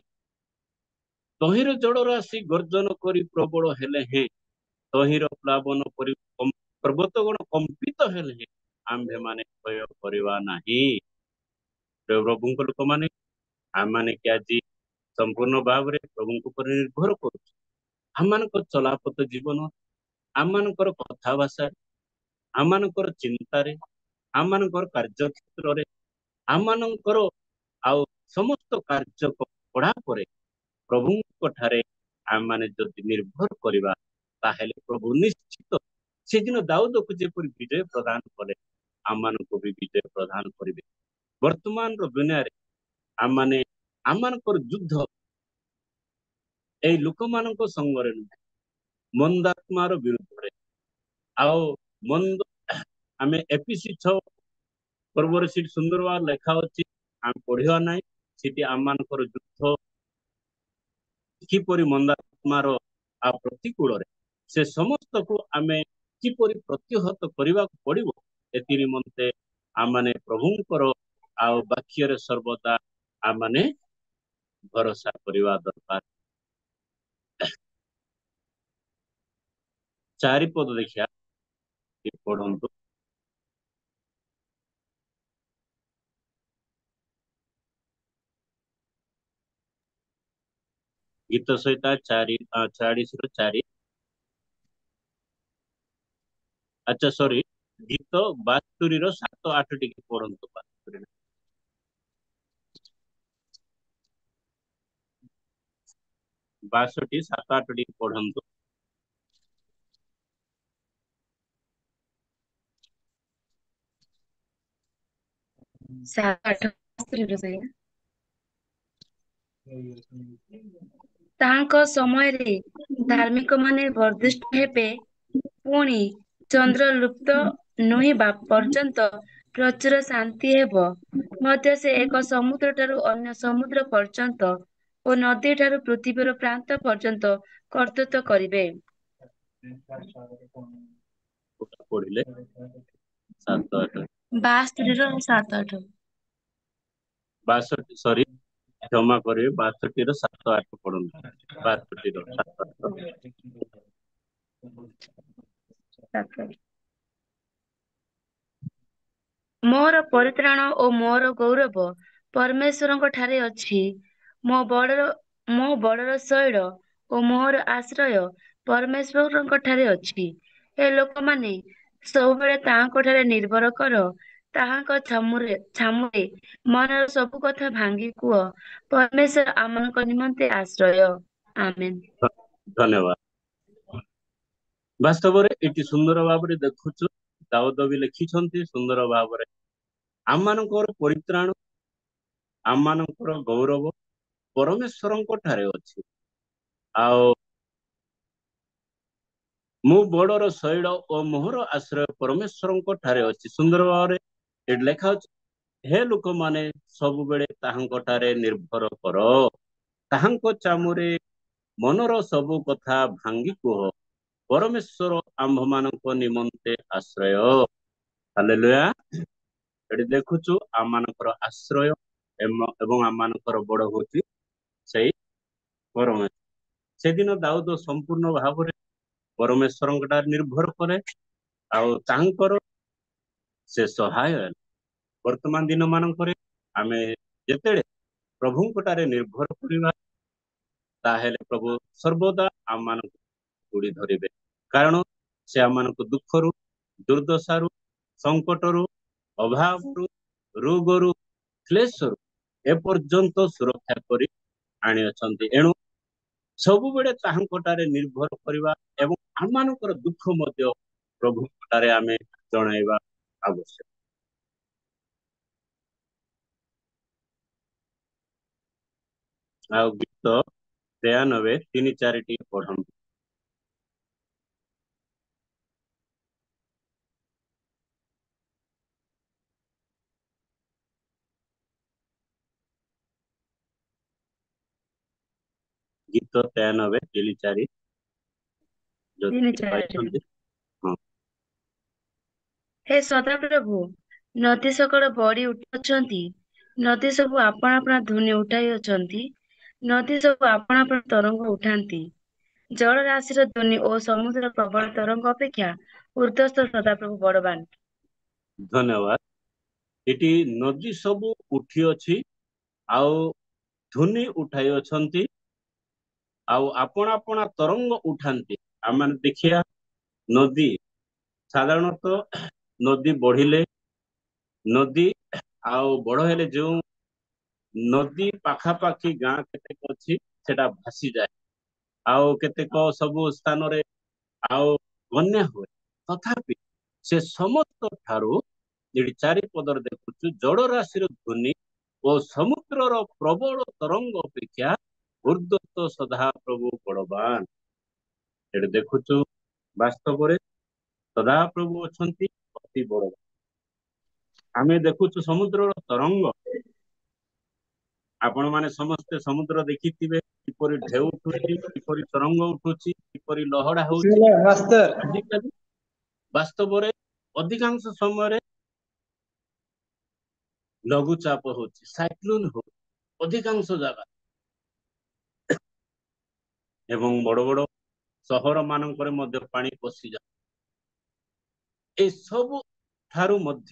ତହିଁର ଜଳର ଆସି ଗର୍ଜନ କରି ପ୍ରବଳ ହେଲେ ହେଁ, ତହିଁର ପ୍ଲାବନ ପରି ପର୍ବତଗଣ କମ୍ପିତ ହେଲେ ହେଁ, ଆମ୍ଭେମାନେ ଭୟ କରିବା ନାହିଁ। ପ୍ରଭୁଙ୍କ ଲୋକମାନେ, ଆମମାନେ କି ଆଜି ସମ୍ପୂର୍ଣ୍ଣ ଭାବରେ ପ୍ରଭୁଙ୍କ ଉପରେ ନିର୍ଭର କରୁଛୁ। ଆମମାନଙ୍କ ଚଲାପଥ ଜୀବନ, ଆମମାନଙ୍କର କଥାଭାଷାରେ, ଆମମାନଙ୍କର ଚିନ୍ତାରେ, ଆମମାନଙ୍କର କାର୍ଯ୍ୟକ୍ଷେତ୍ରରେ, ଆମମାନଙ୍କର ଆଉ ସମସ୍ତ କାର୍ଯ୍ୟ ପଢା ପରେ ପ୍ରଭୁଙ୍କ ଠାରେ ଆମମାନେ ଯଦି ନିର୍ଭର କରିବା, ତାହେଲେ ପ୍ରଭୁ ନିଶ୍ଚିତ ସେଦିନ ଦାଉଦକୁ ଯେପରି ବିଜୟ ପ୍ରଦାନ କଲେ, ଆମମାନଙ୍କୁ ବି ବିଜୟ ପ୍ରଦାନ କରିବେ। ବର୍ତ୍ତମାନର ଦୁନିଆରେ ଆମମାନେ ଆମମାନଙ୍କର ଯୁଦ୍ଧ ଏଇ ଲୋକମାନଙ୍କ ସଙ୍ଗରେ ନୁହେଁ, ମନ୍ଦାତ୍ମାର ବିରୁଦ୍ଧରେ। ଆଉ ମନ୍ଦ ଆମେ ଏପିସି 6 ପର୍ବରେ ସେଠି ସୁନ୍ଦର ଭାବରେ ଲେଖା ଅଛି, ଆମେ ପଢିବା ନାହିଁ। ସେଠି ଆମମାନଙ୍କର ଯୁଦ୍ଧ କିପରି ମନ୍ଦାତ୍ମାର ପ୍ରତିକୂଳରେ ସେ ସମସ୍ତକୁ ଆମେ କିପରି ପ୍ରତିହତ କରିବାକୁ ପଡିବ, ଏଥି ନିମନ୍ତେ ଆମମାନେ ପ୍ରଭୁଙ୍କର ଆଉ ବାକ୍ୟରେ ସର୍ବଦା ଆମମାନେ ଭରସା କରିବା ଦରକାର। 4 ପଦ ଦେଖିବା, ପଢନ୍ତୁ। ଗୀତ ସହିତ 40 ଆଚ୍ଛା ସରି, ଗୀତ 72 7-8 ଟିକେ ପଢନ୍ତୁ। 62 7-8 ଟିକେ ପଢନ୍ତୁ। ତାଙ୍କ ସମୟରେ ଧାର୍ମିକମାନେ ବର୍ଦ୍ଧିଷ୍ଣୁ ହେବେ, ପୁଣି ଚନ୍ଦ୍ର ଲୁପ୍ତ ନୋହିବା ପର୍ଯ୍ୟନ୍ତ ପ୍ରଚୁର ଶାନ୍ତି ହେବ। ମଧ୍ୟ ସେ ଏକ ସମୁଦ୍ର ଠାରୁ ଅନ୍ୟ ସମୁଦ୍ର ପର୍ଯ୍ୟନ୍ତ ଓ ନଦୀ ଠାରୁ ପୃଥିବୀର ପ୍ରାନ୍ତ ପର୍ଯ୍ୟନ୍ତ କର୍ତ୍ତୃତ୍ୱ କରିବେ। ପଢିଲେ 7-8 62 7-8 62 ସରି, କ୍ଷମା କରିବେ, 62 7-8 ପଢନ୍ତୁ। 62 7-8 ମୋର ପରିତ୍ରାଣ ଓ ମୋର ଗୌରବ ପରମେଶ୍ୱରଙ୍କ ଠାରେ ଅଛି। ମୋ ବଡର ଶୈଳ ଓ ମୋର ଆଶ୍ରୟ ପରମେଶ୍ୱରଙ୍କ ଠାରେ ଅଛି। ଏ ଲୋକମାନେ ସବୁବେଳେ ତାହାଙ୍କ ଠାରେ ନିର୍ଭର କର, ତାହାଙ୍କ ଛାମୁରେ ମନର ସବୁ କଥା ଭାଙ୍ଗି କୁହ। ପରମେଶ୍ୱର ଆମମାନଙ୍କ ନିମନ୍ତେ ଆଶ୍ରୟ। ଆମେନ୍। ଧନ୍ୟବାଦ। ବାସ୍ତବରେ ଏଠି ସୁନ୍ଦର ଭାବରେ ଦେଖୁଛୁ, ଦାଉଦ ବି ଲେଖିଛନ୍ତି ସୁନ୍ଦର ଭାବରେ, ଆମମାନଙ୍କର ପରିତ୍ରାଣ, ଆମମାନଙ୍କର ଗୌରବ ପରମେଶ୍ୱରଙ୍କ ଠାରେ ଅଛି। ଆଉ ମୁଁ ବଡର ଶୈଳ ଓ ମୋହର ଆଶ୍ରୟ ପରମେଶ୍ୱରଙ୍କ ଠାରେ ଅଛି। ସୁନ୍ଦର ଭାବରେ ଏଠି ଲେଖା ଅଛି, ହେ ଲୋକମାନେ ସବୁବେଳେ ତାହାଙ୍କ ଠାରେ ନିର୍ଭର କର, ତାହାଙ୍କ ଚାମୁରେ ମନର ସବୁ କଥା ଭାଙ୍ଗି କୁହ। ପରମେଶ୍ୱର ଆମ୍ଭମାନଙ୍କ ନିମନ୍ତେ ଆଶ୍ରୟ। ହାଲେଲୁୟା। ଏଠି ଦେଖୁଛୁ ଆମମାନଙ୍କର ଆଶ୍ରୟ ଏବଂ ଆମମାନଙ୍କର ବଡ ହଉଛି ସେଇ ପରମେଶ୍ୱର। ସେଦିନ ଦାଉଦ ସମ୍ପୂର୍ଣ୍ଣ ଭାବରେ ପରମେଶ୍ୱରଙ୍କ ଠାରେ ନିର୍ଭର କରେ, ଆଉ ତାଙ୍କର ସେ ସହାୟ ହେଲେ। ବର୍ତ୍ତମାନ ଦିନ ମାନଙ୍କରେ ଆମେ ଯେତେବେଳେ ପ୍ରଭୁଙ୍କ ଠାରେ ନିର୍ଭର କରିବା, ତାହେଲେ ପ୍ରଭୁ ସର୍ବଦା ଆମମାନଙ୍କୁ ଯୋଡ଼ି ଧରିବେ। କାରଣ ସେ ଆମମାନଙ୍କୁ ଦୁଃଖରୁ, ଦୁର୍ଦ୍ଦଶାରୁ, ସଙ୍କଟରୁ, ଅଭାବରୁ, ରୋଗରୁ, କ୍ଲେଶରୁ ଏପର୍ଯ୍ୟନ୍ତ ସୁରକ୍ଷା କରି ଆଣିଅଛନ୍ତି। ଏଣୁ ସବୁବେଳେ ତାହାଙ୍କଠାରେ ନିର୍ଭର କରିବା ଏବଂ ଆମମାନଙ୍କର ଦୁଃଖ ମଧ୍ୟ ପ୍ରଭୁଙ୍କଠାରେ ଆମେ ଜଣାଇବା ଆବଶ୍ୟକ। ଆଉ ଗୀତ 93 3 4 ଟିକେ ପଢନ୍ତୁ। ଗୀତ 93 3 4 ଯଦି 3 4 ପାଇଛନ୍ତି। ହଁ, ହେ ସଦାପ୍ରଭୁ, ନଦୀ ସକଳ ବଢି ଉଠୁଛନ୍ତି, ନଦୀ ସବୁ ଆପଣା ଆପଣା ଧ୍ୱନି ଉଠାଇଅଛନ୍ତି, ନଦୀ ସବୁ ଆପଣା ଆପଣା ତରଙ୍ଗ ଉଠାନ୍ତି। ଜଳରାଶିର ଧ୍ୱନି ଓ ସମୁଦ୍ର ପ୍ରବଳ ତରଙ୍ଗ ଅପେକ୍ଷା ଉର୍ଦ୍ଧ୍ୱସ୍ଥ ସଦାପ୍ରଭୁ ବଳବାନ। ଧନ୍ୟବାଦ। ଏଠି ନଦୀ ସବୁ ଉଠି ଅଛି ଆଉ ଧ୍ୱନି ଉଠାଇ ଅଛନ୍ତି ଆଉ ଆପଣା ଆପଣା ତରଙ୍ଗ ଉଠାନ୍ତି। ଆମେ ଦେଖିବା ନଦୀ ସାଧାରଣତଃ ନଦୀ ବଢିଲେ ନଦୀ ଆଉ ବଡ ହେଲେ ଯେଉଁ ନଦୀ ପାଖାପାଖି ଗାଁ କେତେକ ଅଛି ସେଟା ଭାସିଯାଏ ଆଉ କେତେକ ସବୁ ସ୍ଥାନରେ ଆଉ ବନ୍ୟା ହୁଏ। ତଥାପି ସେ ସମସ୍ତ ଠାରୁ ଏଠି ଚାରିପଦରେ ଦେଖୁଛୁ ଜଳରାଶିର ଧ୍ୱନି ଓ ସମୁଦ୍ରର ପ୍ରବଳ ତରଙ୍ଗ ଅପେକ୍ଷା ଉର୍ଦ୍ଧ୍ୱସ୍ଥ ସଦାପ୍ରଭୁ ବଳବାନ। ଏଠି ଦେଖୁଛୁ ବାସ୍ତବରେ ସଦାପ୍ରଭୁ ଅଛନ୍ତି ଅତି ବଳବାନ। ଆମେ ଦେଖୁଛୁ ସମୁଦ୍ରର ତରଙ୍ଗ। ଆପଣମାନେ ସମସ୍ତେ ସମୁଦ୍ର ଦେଖିଥିବେ କିପରି ଢେଉ ଉଠୁଛି, କିପରି ତରଙ୍ଗ ଉଠୁଛି, କିପରି ଲହଡ଼ା ହଉଛି। ଆଜିକାଲି ବାସ୍ତବରେ ଅଧିକାଂଶ ସମୟରେ ଲଘୁଚାପ ହଉଛି, ସାଇକ୍ଲୋନ ହଉଛି ଅଧିକାଂଶ ଜାଗା ଏବଂ ବଡ ବଡ ସହର ମାନଙ୍କରେ ମଧ୍ୟ ପାଣି ପଶିଯାଏ। ଏସବୁ ଠାରୁ ମଧ୍ୟ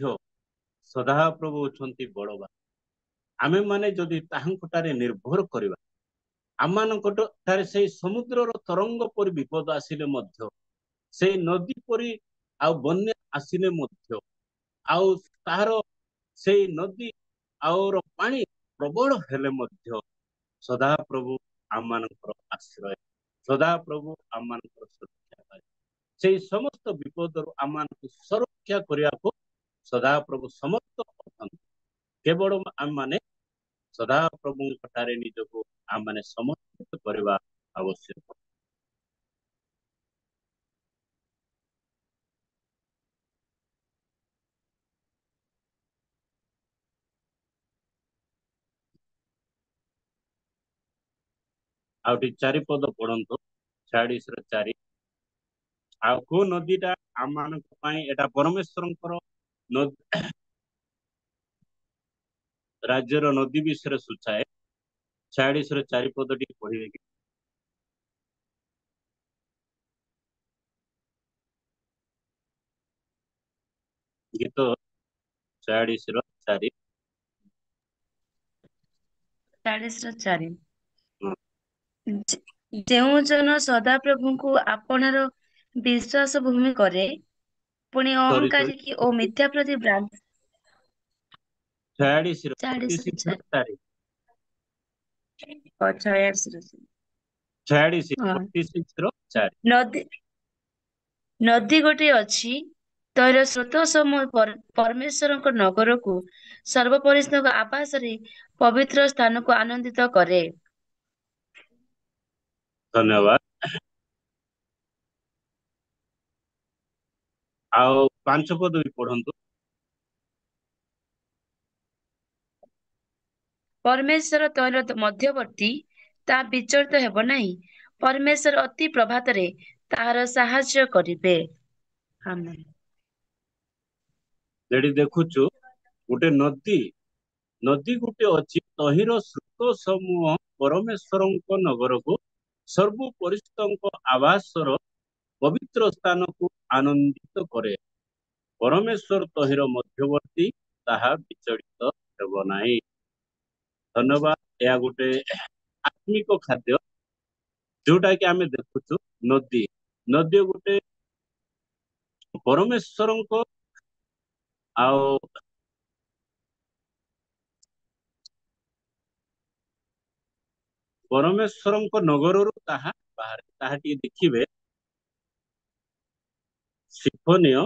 ସଦାପ୍ରଭୁ ଅଛନ୍ତି ବଳବାନ। ଆମେମାନେ ଯଦି ତାହାଙ୍କଠାରେ ନିର୍ଭର କରିବା, ଆମମାନଙ୍କଠାରେ ସେଇ ସମୁଦ୍ରର ତରଙ୍ଗ ପରି ବିପଦ ଆସିଲେ ମଧ୍ୟ, ସେଇ ନଦୀ ପରି ଆଉ ବନ୍ୟା ଆସିଲେ ମଧ୍ୟ, ଆଉ ତାହାର ସେଇ ନଦୀ ଆଉର ପାଣି ପ୍ରବଳ ହେଲେ ମଧ୍ୟ ସଦାପ୍ରଭୁ ଆମମାନଙ୍କର ଆଶ୍ରୟ, ସଦାପ୍ରଭୁ ଆମମାନଙ୍କର ସୁରକ୍ଷା କରେ। ସେଇ ସମସ୍ତ ବିପଦରୁ ଆମମାନଙ୍କୁ ସୁରକ୍ଷା କରିବାକୁ ସଦାପ୍ରଭୁ ସମସ୍ତ ଅଛନ୍ତି। କେବଳ ଆମମାନେ ସଦାପ୍ରଭୁଙ୍କ ଠାରେ ନିଜକୁ ଆମମାନେ ସମର୍ପିତ କରିବା ଆବଶ୍ୟକ। ଆଉ ଟିକେ ଚାରିପଦ ପଢନ୍ତୁ 46 ର 4। ଆଉ କୋଉ ନଦୀଟା ଆମମାନଙ୍କ ପାଇଁ ଏଟା ପରମେଶ୍ୱରଙ୍କର ରାଜ୍ୟର ନଦୀ ବିଷୟରେ ସୂଚାଏ। 46 ର 4 ପଦ ଟିକେ ପଢିବେ କି? ଗୀତ 46 ର 4। 40 ର 4। ହଁ, ଯେଉଁ ଜନ ସଦାପ୍ରଭୁଙ୍କୁ ଆପଣାର ବିଶ୍ୱାସ ଭୂମି କରେ, ପୁଣି ସରି ଅହଙ୍କାରୀ କି ଓ ମିଥ୍ୟା ପ୍ରତି 46 ର 40 ର 46 ର 4। 46 ର 46 ହଁ। 46 ର 4। ନଦୀ ନଦୀ ଗୋଟିଏ ଅଛି, ତୈଳ ସ୍ରୋତ ସମୂହ ପରମେଶ୍ୱରଙ୍କ ନଗରକୁ ସର୍ବପରିସ୍ଥଙ୍କ ଆବାସରେ ପବିତ୍ର ସ୍ଥାନକୁ ଆନନ୍ଦିତ କରେ। ଧନ୍ୟବାଦ। ଆଉ 5 ପଦ ବି ପଢନ୍ତୁ। ପରମେଶ୍ୱର ତୈଳ ମଧ୍ୟବର୍ତ୍ତୀ, ତା ବିଚଳିତ ହେବ ନାହିଁ। ପରମେଶ୍ୱର ଅତି ପ୍ରଭାତରେ ତାହାର ସାହାଯ୍ୟ କରିବେ। ଆମେନ୍। ସେଠି ଦେଖୁଛୁ ଗୋଟେ ନଦୀ ଗୋଟେ ଅଛି, ତହିଁର ସ୍ରୋତ ସମୂହ ପରମେଶ୍ୱରଙ୍କ ନଗରକୁ ସର୍ବ ପରିଚିତଙ୍କ ଆବାସର ପବିତ୍ର ସ୍ଥାନକୁ ଆନନ୍ଦିତ କରେ। ପରମେଶ୍ୱର ତହିଁର ମଧ୍ୟବର୍ତ୍ତୀ, ତାହା ବିଚଳିତ ହେବ ନାହିଁ। ଧନ୍ୟବାଦ। ଏହା ଗୋଟେ ଆତ୍ମିକ ଖାଦ୍ୟ ଯୋଉଟା କି ଆମେ ଦେଖୁଛୁ। ନଦୀ ଗୋଟେ ପରମେଶ୍ୱରଙ୍କ ଆଉ ପରମେଶ୍ୱରଙ୍କ ନଗରରୁ ତାହା ବାହାରେ। ତାହା ଟିକେ ଦେଖିବେ ସିଫୋନିୟ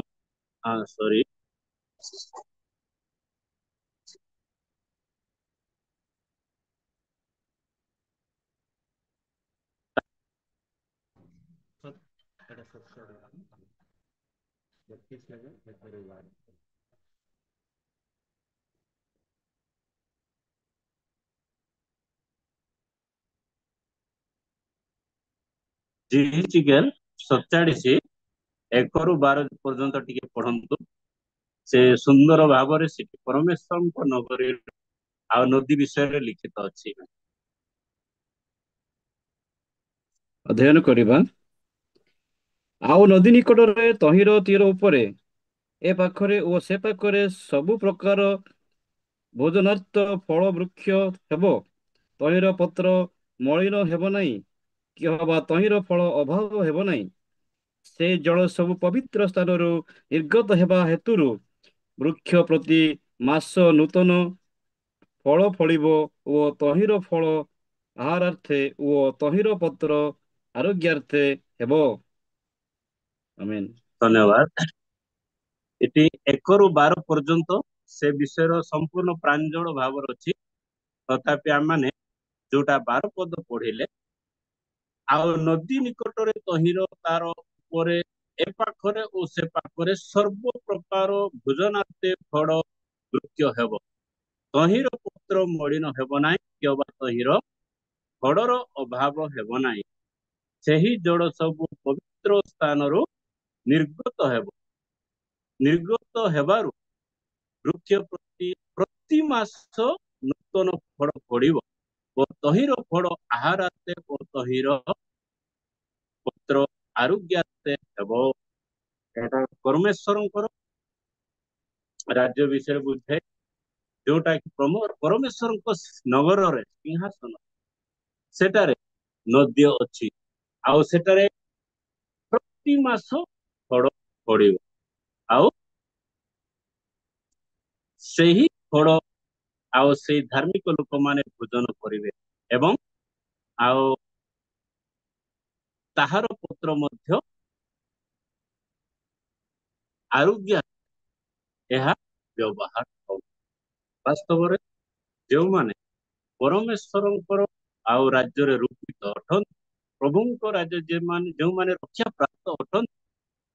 ସରି ଜିହିଜିକେଲ 47 1ରୁ 12 ପର୍ଯ୍ୟନ୍ତ ଟିକେ ପଢନ୍ତୁ। ସେ ସୁନ୍ଦର ଭାବରେ ସେଠି ପରମେଶ୍ୱରଙ୍କ ନଗରୀ ଆଉ ନଦୀ ବିଷୟରେ ଲିଖିତ ଅଛି। ଅଧ୍ୟୟନ କରିବା। ଆଉ ନଦୀ ନିକଟରେ ତହିଁର ତୀର ଉପରେ ଏ ପାଖରେ ଓ ସେ ପାଖରେ ସବୁ ପ୍ରକାର ଭୋଜନାର୍ଥ ଫଳ ବୃକ୍ଷ ହେବ। ତହିଁର ପତ୍ର ମଳିନ ହେବ ନାହିଁ, କି ଅବା ତହିଁର ଫଳ ଅଭାବ ହେବ ନାହିଁ। ସେ ଜଳ ସବୁ ପବିତ୍ର ସ୍ଥାନରୁ ନିର୍ଗତ ହେବା ହେତୁରୁ ବୃକ୍ଷ ପ୍ରତି ମାସ ନୂତନ ଫଳ ଫଳିବ ଓ ତହିଁର ଫଳ ଆହାରାର୍ଥେ ଓ ତହିଁର ପତ୍ର ଆରୋଗ୍ୟାର୍ଥେ ହେବ। ଆମେନ୍। ଧନ୍ୟବାଦ। ଏଠି 1ରୁ 12 ପର୍ଯ୍ୟନ୍ତ ସେ ବିଷୟର ସମ୍ପୂର୍ଣ୍ଣ ପ୍ରାଞ୍ଜଳ ଭାବରେ ଅଛି। ତଥାପି ଆମମାନେ ଯୋଉଟା 12 ପଦ ପଢିଲେ, ଆଉ ନଦୀ ନିକଟରେ ତହିଁର ତାର ଉପରେ ଏ ପାଖରେ ଓ ସେ ପାଖରେ ସର୍ବ ପ୍ରକାର ଭୋଜନାର୍ଥେ ଫଳ ବୃକ୍ଷ ହେବ। ତହିଁର ପତ୍ର ମଳିନ ହେବ ନାହିଁ, କି ଅବା ତହିଁର ଫଳର ଅଭାବ ହେବ ନାହିଁ। ସେହି ଜଳ ସବୁ ପବିତ୍ର ସ୍ଥାନରୁ ନିର୍ଗତ ହେବ। ନିର୍ଗତ ହେବାରୁ ବୃକ୍ଷ ପ୍ରତି ମାସ ନୂତନ ଫଳ ପଡିବ ଓ ତହିଁର ଫଳ ଆହାରାର୍ଥେ ଓ ତହିଁର ପତ୍ର ଆରୋଗ୍ୟାର୍ଥେ ହେବ। ଏଟା ପରମେଶ୍ୱରଙ୍କର ରାଜ୍ୟ ବିଷୟରେ ବୁଝାଏ, ଯୋଉଟା କି ପରମେଶ୍ୱରଙ୍କ ନଗରରେ ସିଂହାସନ, ସେଟାରେ ନଦୀ ଅଛି, ଆଉ ସେଟାରେ ପ୍ରତି ମାସ ଫଳ ପଡିବ। ଆଉ ସେହି ଫଳ ଆଉ ସେଇ ଧାର୍ମିକ ଲୋକମାନେ ଭୋଜନ କରିବେ ଏବଂ ଆଉ ତାହାର ପତ୍ର ମଧ୍ୟ ଆରୋଗ୍ୟ ଏହା ବ୍ୟବହାର ହବ। ବାସ୍ତବରେ ଯେଉଁମାନେ ପରମେଶ୍ୱରଙ୍କର ଆଉ ରାଜ୍ୟରେ ରୂପିତ ଅଟନ୍ତି, ପ୍ରଭୁଙ୍କ ରାଜ୍ୟ ଯେଉଁମାନେ ରକ୍ଷା ପ୍ରାପ୍ତ ଅଟନ୍ତି,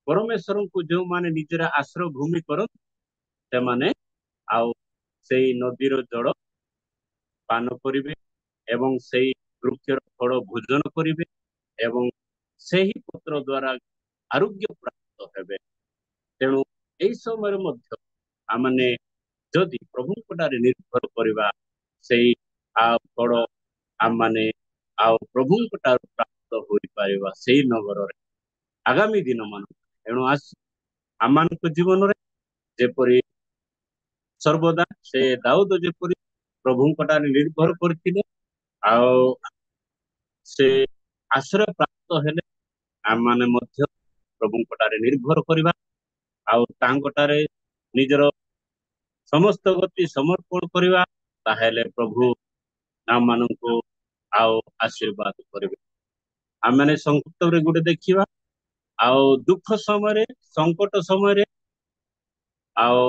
ପରମେଶ୍ୱରଙ୍କୁ ଯେଉଁମାନେ ନିଜର ଆଶ୍ରୟ ଭୂମି କରନ୍ତି, ସେମାନେ ଆଉ ସେଇ ନଦୀର ଜଳ ପାନ କରିବେ ଏବଂ ସେଇ ବୃକ୍ଷର ଫଳ ଭୋଜନ କରିବେ ଏବଂ ସେହି ପତ୍ର ଦ୍ୱାରା ଆରୋଗ୍ୟ ପ୍ରାପ୍ତ ହେବେ। ତେଣୁ ଏହି ସମୟରେ ମଧ୍ୟ ଆମମାନେ ଯଦି ପ୍ରଭୁଙ୍କଠାରେ ନିର୍ଭର କରିବା, ସେଇ ଫଳ ଆମମାନେ ଆଉ ପ୍ରଭୁଙ୍କ ଠାରୁ ପ୍ରାପ୍ତ ହୋଇପାରିବା ସେଇ ନଗରରେ ଆଗାମୀ ଦିନ ମାନଙ୍କୁ। ଏଣୁ ଆମମାନଙ୍କ ଜୀବନରେ ଯେପରି ସର୍ବଦା ସେ ଦାଉଦ ଯେପରି ପ୍ରଭୁଙ୍କଠାରେ ନିର୍ଭର କରିଥିଲେ, ଆଉ ସେ ଆଶ୍ରୟ ପ୍ରାପ୍ତ ହେଲେ, ଆମମାନେ ମଧ୍ୟ ପ୍ରଭୁଙ୍କଠାରେ ନିର୍ଭର କରିବା ଆଉ ତାଙ୍କଠାରେ ନିଜର ସମସ୍ତ ଗତି ସମର୍ପଣ କରିବା, ତାହେଲେ ପ୍ରଭୁ ଆମମାନଙ୍କୁ ଆଉ ଆଶୀର୍ବାଦ କରିବେ। ଆମମାନେ ସଂକ୍ଷିପ୍ତରେ ଗୋଟେ ଦେଖିବା, ଆଉ ଦୁଃଖ ସମୟରେ, ସଙ୍କଟ ସମୟରେ ଆଉ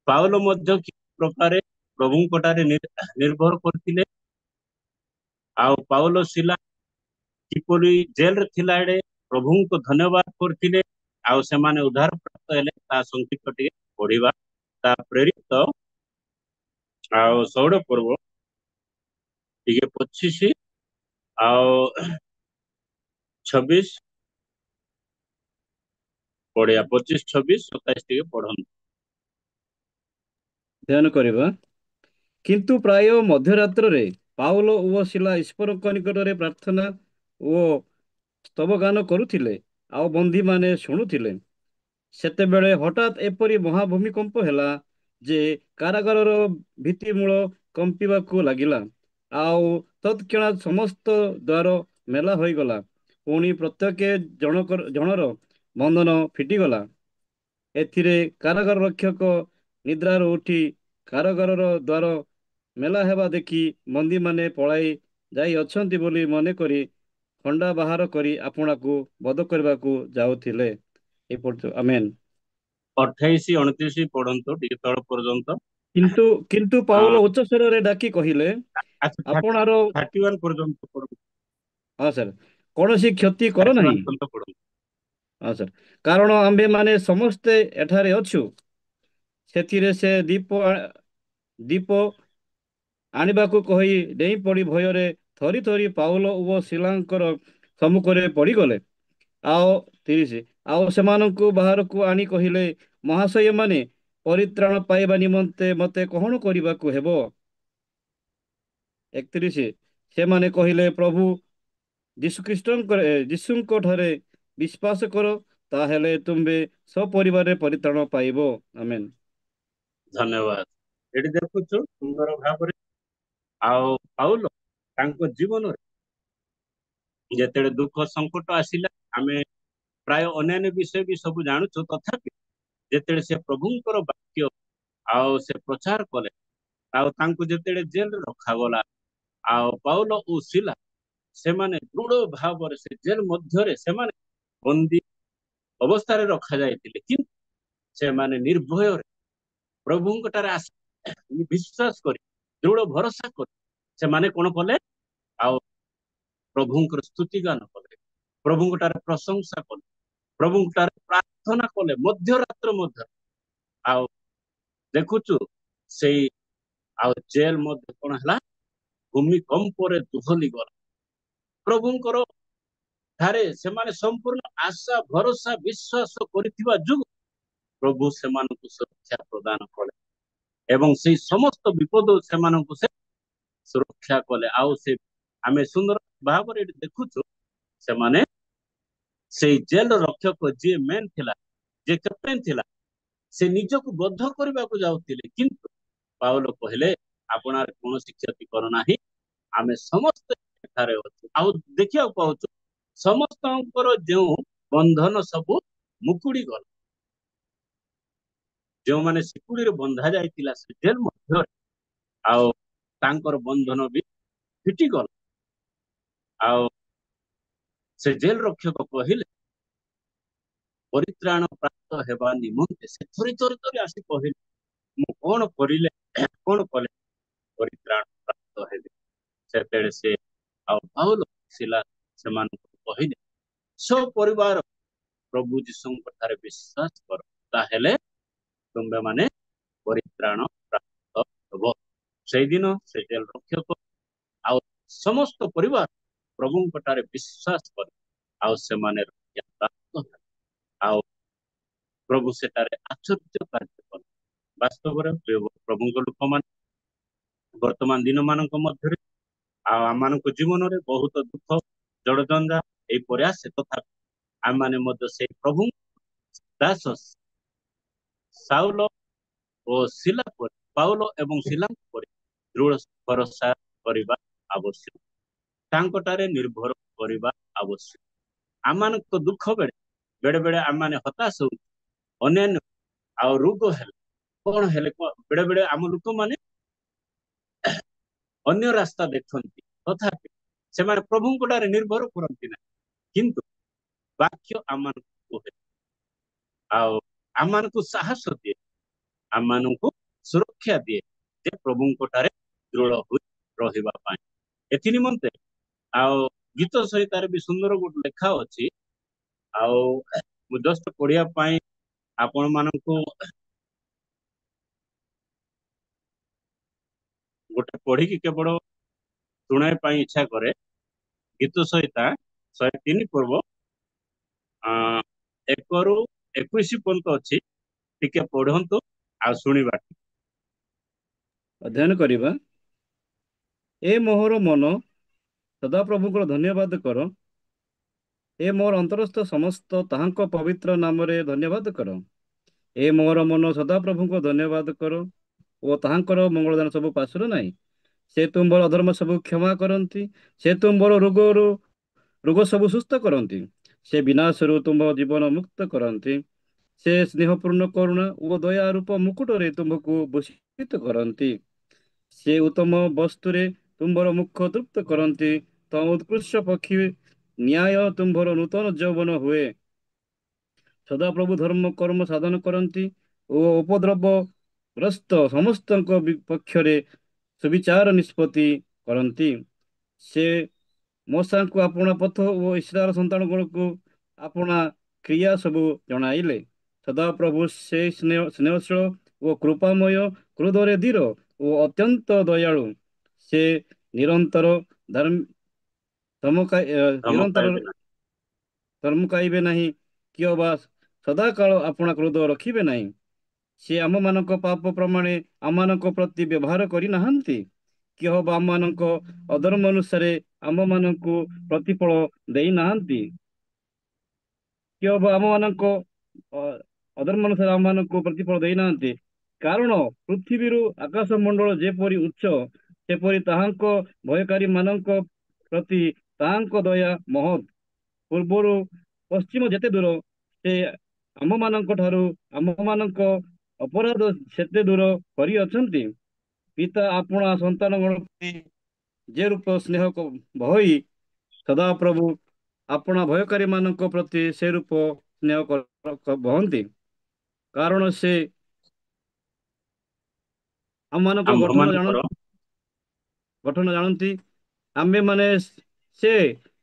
ପାଉଲ ମଧ୍ୟ କି ପ୍ରକାରେ ପ୍ରଭୁଙ୍କଠାରେ ନିର୍ଭର କରିଥିଲେ। ଆଉ ପାଉଲ ଶିଲା କିପରି ଜେଲରେ ଥିଲା ବେଳେ ପ୍ରଭୁଙ୍କୁ ଧନ୍ୟବାଦ କରିଥିଲେ ଆଉ ସେମାନେ ଉଦ୍ଧାର ପ୍ରାପ୍ତ ହେଲେ, ତା ସଂକ୍ଷିପ୍ତ ଟିକେ ପଢିବା। ତା ପ୍ରେରିତ ଆଉ 16 ପର୍ବ ଟିକେ 25 ଆଉ 26 ପଢିବା। 25, 26, 27 ଟିକେ ପଢନ୍ତୁ। ଅଧ୍ୟୟନ କରିବା। କିନ୍ତୁ ପ୍ରାୟ ମଧ୍ୟରାତ୍ରରେ ପାଉଲ ଓ ଶିଲା ଈଶ୍ୱରଙ୍କ ନିକଟରେ ପ୍ରାର୍ଥନା ଓ ସ୍ତବଗାନ କରୁଥିଲେ, ଆଉ ବନ୍ଦୀମାନେ ଶୁଣୁଥିଲେ। ସେତେବେଳେ ହଠାତ୍ ଏପରି ମହାଭୂମିକମ୍ପ ହେଲା ଯେ କାରାଗାରର ଭିତ୍ତିମୂଳ କମ୍ପିବାକୁ ଲାଗିଲା, ଆଉ ତତ୍କ୍ଷଣାତ୍ ସମସ୍ତ ଦ୍ୱାର ମେଲା ହୋଇଗଲା। ପୁଣି ପ୍ରତ୍ୟେକ ଜଣର ବନ୍ଧନ ଫିଟିଗଲା। ଏଥିରେ କାରାଗାର ରକ୍ଷକ ନିଦ୍ରାରୁ ଉଠି କାରାଗାରର ଦ୍ୱାର ମେଲା ହେବା ଦେଖି ବନ୍ଦୀମାନେ ପଳାଇ ଯାଇ ଅଛନ୍ତି ବୋଲି ମନେକରି ଖଣ୍ଡା ବାହାର କରି ଆପଣାକୁ ବଧ କରିବାକୁ ଯାଉଥିଲେ। ଆମେନ୍। 28-29 ପଢନ୍ତୁ ଟିକେ ତଳ ପର୍ଯ୍ୟନ୍ତ। କିନ୍ତୁ କିନ୍ତୁ ପାଉଲ ଉଚ୍ଚ ସ୍ୱରରେ ଡାକି କହିଲେ, ଆଚ୍ଛା, ଆପଣାର 31 ପର୍ଯ୍ୟନ୍ତ ପଢନ୍ତୁ। ହଁ ସାର୍, କୌଣସି କ୍ଷତି କର ନାହିଁ। 31 ପର୍ଯ୍ୟନ୍ତ ପଢନ୍ତୁ। ହଁ ସାର୍, କାରଣ ଆମ୍ଭେମାନେ ସମସ୍ତେ ଏଠାରେ ଅଛୁ। ସେଥିରେ ସେ ଦୀପ ଆଣିବାକୁ କହି ଡେଇଁ ପଡ଼ି ଭୟରେ ଥରି ଥରି ପାଉଲ ଓ ଶିଲାଙ୍କର ସମ୍ମୁଖରେ ପଡ଼ିଗଲେ। ଆଉ 30, ଆଉ ସେମାନଙ୍କୁ ବାହାରକୁ ଆଣି କହିଲେ, ମହାଶୟମାନେ, ପରିତ୍ରାଣ ପାଇବା ନିମନ୍ତେ ମୋତେ କଣ କରିବାକୁ ହେବ? 31, ସେମାନେ କହିଲେ, ପ୍ରଭୁ ଯୀଶୁଙ୍କ ଠାରେ ବିଶ୍ୱାସ କର, ତାହେଲେ ତୁମ୍ଭେ ସପରିବାରରେ ପରିତ୍ରାଣ ପାଇବ। ଆମେନ୍। ଧନ୍ୟବାଦ। ଏଠି ଦେଖୁଛୁ ସୁନ୍ଦର ଭାବରେ ଆଉ ପାଉଲ ତାଙ୍କ ଜୀବନରେ ଯେତେବେଳେ ଦୁଃଖ ସଙ୍କଟ ଆସିଲା, ଆମେ ପ୍ରାୟ ଅନ୍ୟାନ୍ୟ ବିଷୟ ବି ସବୁ ଜାଣୁଛୁ, ତଥାପି ଯେତେବେଳେ ସେ ପ୍ରଭୁଙ୍କର ବାକ୍ୟ ଆଉ ସେ ପ୍ରଚାର କଲେ, ଆଉ ତାଙ୍କୁ ଯେତେବେଳେ ଜେଲରେ ରଖାଗଲା, ଆଉ ପାଉଲ ଓ ଶିଲା ସେମାନେ ଦୃଢ ଭାବରେ ସେ ଜେଲ ମଧ୍ୟରେ ସେମାନେ ବନ୍ଦୀ ଅବସ୍ଥାରେ ରଖାଯାଇଥିଲେ, କିନ୍ତୁ ସେମାନେ ନିର୍ଭୟରେ ପ୍ରଭୁଙ୍କଠାରେ ବିଶ୍ୱାସ କରି ଦୃଢ ଭରସା କରି ସେମାନେ କଣ କଲେ? ଆଉ ପ୍ରଭୁଙ୍କର ସ୍ତୁତି ଗାନ କଲେ, ପ୍ରଭୁଙ୍କଠାରେ ପ୍ରଶଂସା କଲେ, ପ୍ରଭୁଙ୍କଠାରେ ପ୍ରାର୍ଥନା କଲେ ମଧ୍ୟରାତ୍ର ମଧ୍ୟ। ଆଉ ଦେଖୁଛୁ ସେଇ ଆଉ ଜେଲ ମଧ୍ୟ କଣ ହେଲା? ଭୂମିକମ୍ପରେ ଦୋହଲି ଗଲା। ପ୍ରଭୁଙ୍କର ଠାରେ ସେମାନେ ସମ୍ପୂର୍ଣ୍ଣ ଆଶା ଭରସା ବିଶ୍ୱାସ କରିଥିବା ଯୋଗୁଁ ପ୍ରଭୁ ସେମାନଙ୍କୁ ସୁରକ୍ଷା ପ୍ରଦାନ କଲେ ଏବଂ ସେଇ ସମସ୍ତ ବିପଦ ସେମାନଙ୍କୁ ସେ ସୁରକ୍ଷା କଲେ। ଆଉ ସେ ଆମେ ସୁନ୍ଦର ଭାବରେ ଏଠି ଦେଖୁଛୁ, ସେମାନେ ସେଇ ଜେଲର ରକ୍ଷକ ଯିଏ ମେନ୍ ଥିଲା, ଯିଏ କ୍ୟାପ୍ଟେନ୍ ଥିଲା, ସେ ନିଜକୁ ବଦ୍ଧ କରିବାକୁ ଯାଉଥିଲେ, କିନ୍ତୁ ପାଉଲ କହିଲେ, ଆପଣାର କୌଣସି କ୍ଷତି କର ନାହିଁ, ଆମେ ସମସ୍ତେ ଏଠାରେ ଅଛୁ। ଆଉ ଦେଖିବାକୁ ପାଉଛୁ ସମସ୍ତଙ୍କର ଯେଉଁ ବନ୍ଧନ ସବୁ ମୁକୁଡି ଗଲା। ଯେଉଁମାନେ ଶିକୁଳିରେ ବନ୍ଧା ଯାଇଥିଲା ସେ ଜେଲ ମଧ୍ୟରେ, ଆଉ ତାଙ୍କର ବନ୍ଧନ ବି ଫିଟିଗଲା। ଆଉ ସେ ଜେଲ ରକ୍ଷକ କହିଲେ, ପରିତ୍ରାଣ ପ୍ରାପ୍ତ ହେବା ନିମନ୍ତେ ସେ ଥରି ଥରି ଥରି ଆସି କହିଲେ, ମୁଁ କଣ କଲେ ପରିତ୍ରାଣ ପ୍ରାପ୍ତ ହେବି? ସେତେବେଳେ ସେ ଆଉ ପାଉଲ ଶିଲା ସେମାନଙ୍କୁ କହିଲେ, ପରିବାର ପ୍ରଭୁ ଯୀଶୁଙ୍କ ଠାରେ ବିଶ୍ୱାସ କର, ତାହେଲେ ତୁମେ ମାନେ ପରିତ୍ରାଣ ପ୍ରାପ୍ତ ହେବ। ସେଇଦିନ ସେ ଜେଲ ରକ୍ଷକ ଆଉ ସମସ୍ତ ପରିବାର ପ୍ରଭୁଙ୍କ ଠାରେ ବିଶ୍ୱାସ କଲେ, ଆଉ ସେମାନେ ରକ୍ଷା ପ୍ରାପ୍ତ ହେଲେ। ଆଉ ପ୍ରଭୁ ସେଠାରେ ଆଶ୍ଚର୍ଯ୍ୟ କାର୍ଯ୍ୟ କଲେ। ବାସ୍ତବରେ ପ୍ରଭୁଙ୍କ ଲୋକମାନେ ବର୍ତ୍ତମାନ ଦିନ ମାନଙ୍କ ମଧ୍ୟରେ ଆଉ ଆମମାନଙ୍କ ଜୀବନରେ ବହୁତ ଦୁଃଖ ଜଡଜଞ୍ଜା ଏହିପରି ଆସେ, ତଥାପି ଆମମାନେ ମଧ୍ୟ ସେଇ ପ୍ରଭୁ ଦାସ ସାଉଲ ଓ ଶିଲା ପରି, ପାଉଲ ଏବଂ ଶିଲାଙ୍କ ପରି ଦୃଢ ଭରସା କରିବା ଆବଶ୍ୟକ, ତାଙ୍କଠାରେ ନିର୍ଭର କରିବା ଆବଶ୍ୟକ। ଆମମାନଙ୍କ ଦୁଃଖ ବେଳେ ବେଳେ ବେଳେ ଆମମାନେ ହତାଶ ହଉ, ଅନ୍ୟାନ୍ୟ ଆଉ ରୋଗ ହେଲେ କଣ ହେଲେ ବେଳେ ବେଳେ ଆମ ଲୋକମାନେ ଅନ୍ୟ ରାସ୍ତା ଦେଖନ୍ତି, ତଥାପି ସେମାନେ ପ୍ରଭୁଙ୍କ ଠାରେ ନିର୍ଭର କରନ୍ତି ନାହିଁ, କିନ୍ତୁ ବାକ୍ୟ ଆମମାନଙ୍କୁ କୁହେ ଆଉ ଆମମାନଙ୍କୁ ସାହସ ଦିଏ, ଆମମାନଙ୍କୁ ସୁରକ୍ଷା ଦିଏ ଯେ ପ୍ରଭୁଙ୍କ ଠାରେ ଦୃଢ ହୋଇ ରହିବା ପାଇଁ। ଏଥି ନିମନ୍ତେ ଆଉ ଗୀତ ସହିତାରେ ବି ସୁନ୍ଦର ଗୋଟେ ଲେଖା ଅଛି, ଆଉ ମୁଁ ଜଷ୍ଟ ପଢିବା ପାଇଁ ଆପଣ ମାନଙ୍କୁ ଗୋଟେ ପଢିକି କେବଳ ଶୁଣାଇବା ପାଇଁ ଇଚ୍ଛା କରେ। ଗୀତ ସହିତା 103 ପର୍ବ 1-21 ପର୍ଯ୍ୟନ୍ତ ଅଛି, ଟିକେ ପଢନ୍ତୁ ଆଉ ଶୁଣିବା। ଅଧ୍ୟୟନ କରିବା। ଏ ମୋହର ମନ ସଦାପ୍ରଭୁଙ୍କର ଧନ୍ୟବାଦ କର, ଏ ମୋର ଅନ୍ତରସ୍ଥ ସମସ୍ତ ତାହାଙ୍କ ପବିତ୍ର ନାମରେ ଧନ୍ୟବାଦ କର। ଏ ମୋର ମନ ସଦାପ୍ରଭୁଙ୍କ ଧନ୍ୟବାଦ କର ଓ ତାହାଙ୍କର ମଙ୍ଗଳଦାନ ସବୁ ପାଶୁର ନାହିଁ। ସେ ତୁମ୍ଭର ଅଧର୍ମ ସବୁ କ୍ଷମା କରନ୍ତି, ସେ ତୁମ୍ଭର ରୋଗ ସବୁ ସୁସ୍ଥ କରନ୍ତି, ସେ ବିନାଶରୁ ତୁମ୍ଭ ଜୀବନ ମୁକ୍ତ କରନ୍ତି, ସେ ସ୍ନେହପୂର୍ଣ୍ଣ କରୁଣା ଓ ଦୟା ରୂପ ମୁକୁଟରେ ତୁମ୍ଭକୁ ଭୂଷିତ କରନ୍ତି। ସେ ଉତ୍ତମ ବସ୍ତୁରେ ତୁମ୍ଭର ମୁଖ ତୃପ୍ତ କରନ୍ତି। ତ ଉତ୍କୃଷ୍ଟ ପକ୍ଷୀ ନ୍ୟାୟ ତୁମ୍ଭର ନୂତନ ଯୌବନ ହୁଏ। ସଦାପ୍ରଭୁ ଧର୍ମ କର୍ମ ସାଧନ କରନ୍ତି ଓ ଉପଦ୍ରବ ଗ୍ରସ୍ତ ସମସ୍ତଙ୍କ ପକ୍ଷରେ ସୁବିଚାର ନିଷ୍ପତ୍ତି କରନ୍ତି। ସେ ମୋସାଙ୍କୁ ଆପଣା ପଥ ଓ ଇସ୍ରାଏଲ ସନ୍ତାନମାନଙ୍କୁ ଆପଣା କ୍ରିୟା ସବୁ ଜଣାଇଲେ। ସଦାପ୍ରଭୁ ସେ ସ୍ନେହଶୀଳ ଓ କୃପାମୟ, କ୍ରୋଧରେ ଧୀର ଓ ଅତ୍ୟନ୍ତ ଦୟାଳୁ। ସେ ନିରନ୍ତର ନିରନ୍ତର ଧମକାଇବେ ନାହିଁ। ଧର୍ମକାଇବେ ନାହିଁ, କିଏ ବା ସଦାକାଳ ଆପଣା କ୍ରୋଧ ରଖିବେ ନାହିଁ। ସେ ଆମମାନଙ୍କ ପାପ ପ୍ରମାଣେ ଆମମାନଙ୍କ ପ୍ରତି ବ୍ୟବହାର କରିନାହାନ୍ତି, କିଏ ବା ଆମମାନଙ୍କ ଅଧର୍ମ ଅନୁସାରେ ଆମମାନଙ୍କୁ ପ୍ରତିଫଳ ଦେଇନାହାନ୍ତି। କିଏ ବା ଆମମାନଙ୍କ ଅଧର୍ମ ଅନୁସାରେ ଆମମାନଙ୍କୁ ପ୍ରତିଫଳ ଦେଇନାହାନ୍ତି। କାରଣ ପୃଥିବୀରୁ ଆକାଶ ମଣ୍ଡଳ ଯେପରି ଉଚ୍ଚ, ସେପରି ତାହାଙ୍କ ଭୟକାରୀ ମାନଙ୍କ ପ୍ରତି ତାହାଙ୍କ ଦୟା ମହତ୍। ପୂର୍ବରୁ ପଶ୍ଚିମ ଯେତେ ଦୂର, ସେ ଆମମାନଙ୍କ ଠାରୁ ଆମମାନଙ୍କ ଅପରାଧ ସେତେ ଦୂର କରିଅଛନ୍ତି। ପିତା ଆପଣା ସନ୍ତାନଙ୍କ ପ୍ରତି ଯେ ରୂପ ସ୍ନେହ ବହଇ, ସଦାପ୍ରଭୁ ଆପଣା ଭୟକାରୀ ମାନଙ୍କ ପ୍ରତି ସେ ରୂପ ସ୍ନେହ ବହନ୍ତି। କାରଣ ସେ ଆମମାନଙ୍କ ଆମ୍ଭମାନଙ୍କର ଗଠନ ଜାଣନ୍ତି। ଆମ୍ଭେମାନେ ସେ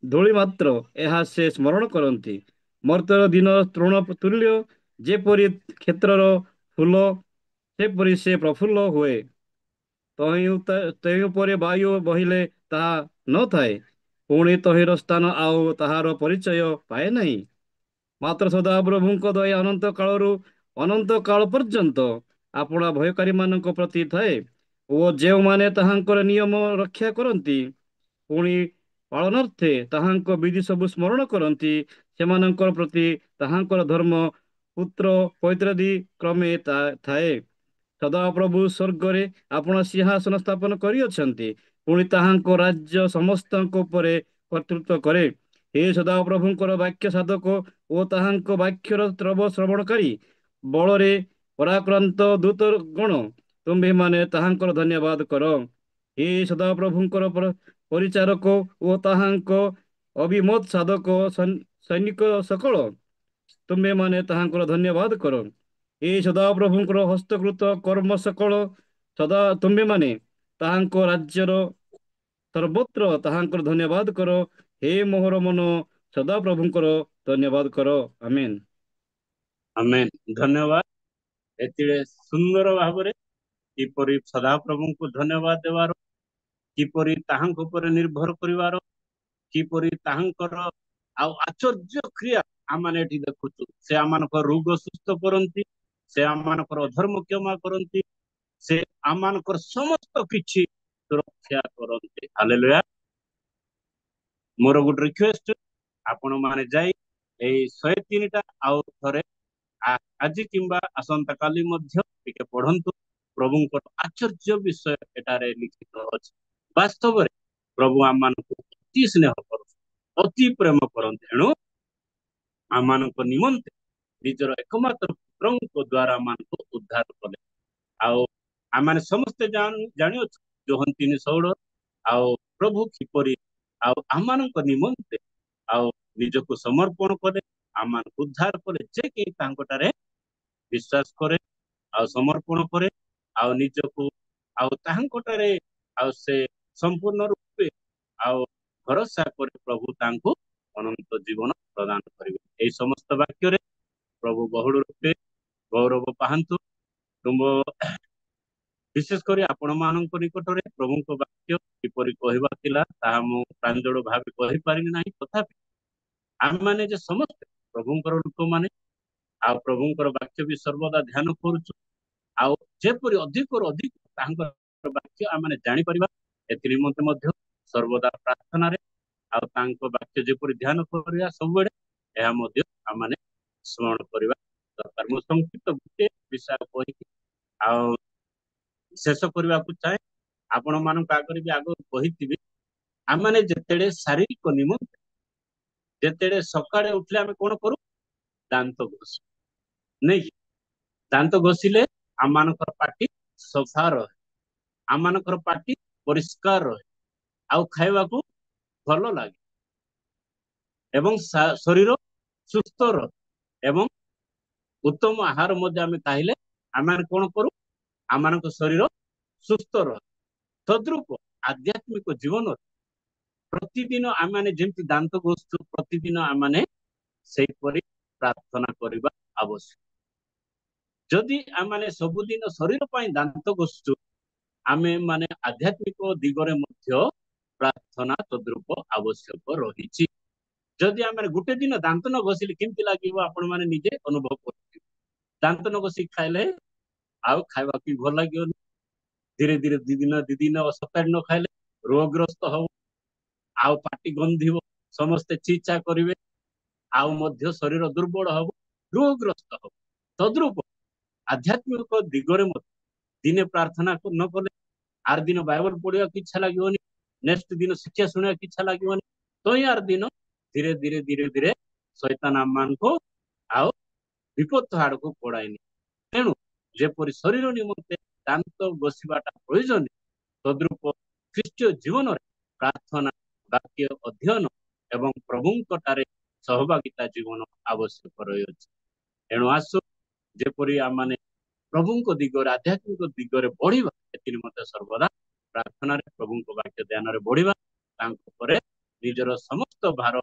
ଧୂଳି ମାତ୍ର, ଏହା ସେ ସ୍ମରଣ କରନ୍ତି। ମର୍ତ୍ତ୍ୟର ଦିନ ତୃଣ ତୁଲ୍ୟ, ଯେପରି କ୍ଷେତ୍ରର ଫୁଲ ସେପରି ସେ ପ୍ରଫୁଲ୍ଲ ହୁଏ। ତହିଁ ଉପରେ ବାୟୁ ବହିଲେ ତାହା ନଥାଏ, ପୁଣି ତହିଁର ସ୍ଥାନ ଆଉ ତାହାର ପରିଚୟ ପାଏ ନାହିଁ। ମାତ୍ର ସଦାପ୍ରଭୁଙ୍କ ଦୟା ଅନନ୍ତ କାଳରୁ ଅନନ୍ତ କାଳ ପର୍ଯ୍ୟନ୍ତ ଆପଣା ଭୟକାରୀ ମାନଙ୍କ ପ୍ରତି ଥାଏ ଓ ଯେଉଁମାନେ ତାହାଙ୍କର ନିୟମ ରକ୍ଷା କରନ୍ତି, ପୁଣି ପାଳନାର୍ଥେ ତାହାଙ୍କ ବିଧି ସବୁ ସ୍ମରଣ କରନ୍ତି, ସେମାନଙ୍କର ପ୍ରତି ତାହାଙ୍କର ଧର୍ମ ପୁତ୍ର ପୈତ୍ରାଦି କ୍ରମେ ଥାଏ। ସଦାପ୍ରଭୁ ସ୍ୱର୍ଗରେ ଆପଣ ସିଂହାସନ ସ୍ଥାପନ କରିଅଛନ୍ତି, ପୁଣି ତାହାଙ୍କ ରାଜ୍ୟ ସମସ୍ତଙ୍କ ଉପରେ କର୍ତ୍ତୃତ୍ୱ କରେ। ହେ ସଦାପ୍ରଭୁଙ୍କର ବାକ୍ୟ ସାଧକ ଓ ତାହାଙ୍କ ବାକ୍ୟର ଶ୍ରବଣକାରୀ, ବଳରେ ପରାକ୍ରାନ୍ତ ଦୂତ ଗଣ, ତୁମ୍ଭେମାନେ ତାହାଙ୍କର ଧନ୍ୟବାଦ କର। ହେ ସଦାପ୍ରଭୁଙ୍କର ପରିଚାରକ ଓ ତାହାଙ୍କ ଅଭିମତ ସାଧକ ସୈନିକ ସକଳ, ତୁମ୍ଭେମାନେ ତାହାଙ୍କର ଧନ୍ୟବାଦ କର। ଏ ସଦାପ୍ରଭୁଙ୍କର ହସ୍ତକୃତ କର୍ମ ସକଳ, ସଦା ତୁମ୍ଭେମାନେ ତାହାଙ୍କ ରାଜ୍ୟର ସର୍ବତ୍ର ତାହାଙ୍କର ଧନ୍ୟବାଦ କର। ହେ ମୋହର ମନ, ସଦାପ୍ରଭୁଙ୍କର ଧନ୍ୟବାଦ କର। ଆମେନ୍। ଆମେନ୍। ଧନ୍ୟବାଦ। ଏଥିରେ ସୁନ୍ଦର ଭାବରେ କିପରି ସଦାପ୍ରଭୁଙ୍କୁ ଧନ୍ୟବାଦ ଦେବାର, କିପରି ତାହାଙ୍କ ଉପରେ ନିର୍ଭର କରିବାର, କିପରି ତାହାଙ୍କର ଆଉ ଆଶ୍ଚର୍ଯ୍ୟ କ୍ରିୟା ଆମମାନେ ଏଠି ଦେଖୁଛୁ। ସେ ଆମମାନଙ୍କ ରୋଗ ସୁସ୍ଥ କରନ୍ତି, ସେ ଆମମାନଙ୍କର ଅଧର୍ମ କ୍ଷମା କରନ୍ତି, ସେ ଆମମାନଙ୍କର ସମସ୍ତ କିଛି ସୁରକ୍ଷା କରନ୍ତି। ହାଲେଲୁୟା। ମୋର ଗୋଟେ ରିକ୍ୱେଷ୍ଟ, ଆପଣ ମାନେ ଯାଇ ଏଇ 103ଟା ଆଉ ଥରେ ଆଜି କିମ୍ବା ଆସନ୍ତା କାଲି ମଧ୍ୟ ଟିକେ ପଢନ୍ତୁ। ପ୍ରଭୁଙ୍କର ଆଶ୍ଚର୍ଯ୍ୟ ବିଷୟ ଏଠାରେ ଲିଖିତ ଅଛି। ବାସ୍ତବରେ ପ୍ରଭୁ ଆମମାନଙ୍କୁ ଅତି ସ୍ନେହ କରନ୍ତି, ଅତି ପ୍ରେମ କରନ୍ତି। ଏଣୁ ଆମମାନଙ୍କ ନିମନ୍ତେ ନିଜର ଏକମାତ୍ର ପୁତ୍ରଙ୍କ ଦ୍ଵାରା ଆମମାନଙ୍କୁ ଉଦ୍ଧାର କଲେ। ଆଉ ଆମମାନେ ସମସ୍ତେ ଜାଣିଅଛୁ ଯୋହନ 3:16, ଆଉ ପ୍ରଭୁ କିପରି ଆଉ ଆମମାନଙ୍କ ନିମନ୍ତେ ଆଉ ନିଜକୁ ସମର୍ପଣ କଲେ, ଆମମାନଙ୍କୁ ଉଦ୍ଧାର କଲେ। ଯେ କି ତାଙ୍କଠାରେ ବିଶ୍ୱାସ କରେ ଆଉ ସମର୍ପଣ କରେ ଆଉ ନିଜକୁ ଆଉ ତାହାଙ୍କଠାରେ ଆଉ ସେ ସମ୍ପୂର୍ଣ୍ଣ ରୂପେ ଆଉ ଭରସା କରି, ପ୍ରଭୁ ତାଙ୍କୁ ଅନନ୍ତ ଜୀବନ ପ୍ରଦାନ କରିବେ। ଏହି ସମସ୍ତ ବାକ୍ୟରେ ପ୍ରଭୁ ବହୁଳ ରୂପେ ଗୌରବ ପାଆନ୍ତୁ। ତୁମ ବିଶେଷ କରି ଆପଣ ମାନଙ୍କ ନିକଟରେ ପ୍ରଭୁଙ୍କ ବାକ୍ୟ କିପରି କହିବା ଥିଲା, ତାହା ମୁଁ ପ୍ରାଞ୍ଜଳ ଭାବେ କହିପାରିଲି ନାହିଁ। ତଥାପି ଆମେମାନେ ଯେ ସମସ୍ତେ ପ୍ରଭୁଙ୍କର ଲୋକମାନେ ଆଉ ପ୍ରଭୁଙ୍କର ବାକ୍ୟ ବି ସର୍ବଦା ଧ୍ୟାନ କରୁଛୁ, ଆଉ ଯେପରି ଅଧିକରୁ ଅଧିକ ତାଙ୍କର ବାକ୍ୟ ଆମେ ଜାଣିପାରିବା, ଏଥି ନିମନ୍ତେ ମଧ୍ୟ ସର୍ବଦା ପ୍ରାର୍ଥନାରେ ଆଉ ତାଙ୍କ ବାକ୍ୟ ଯେପରି ଧ୍ୟାନ କରିବା ସବୁବେଳେ, ଏହା ମଧ୍ୟ ଆମେ ସ୍ମରଣ କରିବା ଦରକାର। ମୁଁ ସଂକ୍ଷିପ୍ତ ଗୋଟେ ବିଷୟ କହିକି ଆଉ ଶେଷ କରିବାକୁ ଚାହେଁ। ଆପଣ ମାନଙ୍କ ଆଗରେ ବି ଆଗରୁ କହିଥିବି, ଆମେ ଯେତେବେଳେ ଶାରୀରିକ ନିମନ୍ତେ ଯେତେବେଳେ ସକାଳେ ଉଠିଲେ ଆମେ କଣ କରୁ? ଦାନ୍ତ ଘଷୁ, ନାଇଁ କି? ଦାନ୍ତ ଘଷିଲେ ଆମମାନଙ୍କର ପାଟି ସଫା ରହେ। ଆମମାନଙ୍କର ପାଟି ପରିଷ୍କାର ରହେ ଆଉ ଖାଇବାକୁ ଭଲ ଲାଗେ ଏବଂ ଶରୀର ସୁସ୍ଥ ରହେ ଏବଂ ଉତ୍ତମ ଆହାର ମଧ୍ୟ ଆମେ ଖାଇଲେ ଆମେ କଣ କରୁ ଆମମାନଙ୍କ ଶରୀର ସୁସ୍ଥ ରହେ। ତଦ୍ରୂପ ଆଧ୍ୟାତ୍ମିକ ଜୀବନରେ ପ୍ରତିଦିନ ଆମେ ଯେମିତି ଦାନ୍ତ ଘଷୁଛୁ ପ୍ରତିଦିନ ଆମେ ସେହିପରି ପ୍ରାର୍ଥନା କରିବା ଆବଶ୍ୟକ। ଯଦି ଆମେ ସବୁଦିନ ଶରୀର ପାଇଁ ଦାନ୍ତ ଘଷୁଛୁ ଆମେ ଆଧ୍ୟାତ୍ମିକ ଦିଗରେ ମଧ୍ୟ ପ୍ରାର୍ଥନା ତଦ୍ରୂପ ଆବଶ୍ୟକ ରହିଛି। ଯଦି ଆମେ ଗୋଟେ ଦିନ ଦାନ୍ତ ନ ଘଷିଲେ କେମିତି ଲାଗିବ ଆପଣ ମାନେ ନିଜେ ଅନୁଭବ କରୁଥିବେ। ଦାନ୍ତ ନ ଘଷି ଖାଇଲେ ଆଉ ଖାଇବାକୁ ବି ଭଲ ଲାଗିବନି। ଧୀରେ ଧୀରେ ଦି ଦିନ ସପ୍ତାହେ ନ ଖାଇଲେ ରୋଗଗ୍ରସ୍ତ ହବ ଆଉ ପାଟି ଗନ୍ଧିବ ସମସ୍ତେ ଚିଚା କରିବେ ଆଉ ମଧ୍ୟ ଶରୀର ଦୁର୍ବଳ ହବ ରୋଗଗ୍ରସ୍ତ ହବ। ତଦ୍ରୂପ ଆଧ୍ୟାତ୍ମିକ ଦିଗରେ ମଧ୍ୟ ଦିନେ ପ୍ରାର୍ଥନା ନ କଲେ ଆର ଦିନ ବାଇବଲ ପଢିବାକୁ ଇଚ୍ଛା ଲାଗିବନି, ନେକ୍ସଟ ଦିନ ଶିକ୍ଷା ଶୁଣିବାକୁ ଇଚ୍ଛା ଲାଗିବନି, ତ ଆର ଦିନ ଧୀରେ ଧୀରେ ଧୀରେ ଧୀରେ ଶୈତାନ ଆମମାନଙ୍କୁ ଆଉ ବିପଦ ଆଡକୁ ପଳାଇନି। ତେଣୁ ଯେପରି ଶରୀର ନିମନ୍ତେ ଦାନ୍ତ ଘଷିବାଟା ପ୍ରয়োଜନ ତଦ୍ରୂପ ଖ୍ରୀଷ୍ଟୀୟ ଜୀବନରେ ପ୍ରାର୍ଥନା ବାକ୍ୟ ଅଧ୍ୟୟନ ଏବଂ ପ୍ରଭୁଙ୍କଠାରେ ସହଭାଗିତା ଜୀବନ ଆବଶ୍ୟକ ରହିଅଛି। ଏଣୁ ଆସୁ ଯେପରି ଆମେ ପ୍ରଭୁଙ୍କ ଦିଗରେ ଆଧ୍ୟାତ୍ମିକ ଦିଗରେ ବଢିବା ଏଥି ନିମନ୍ତେ ସର୍ବଦା ପ୍ରାର୍ଥନାରେ ପ୍ରଭୁଙ୍କ ବାକ୍ୟ ଧ୍ୟାନରେ ବଢିବା, ତାଙ୍କ ଉପରେ ନିଜର ସମସ୍ତ ଭାର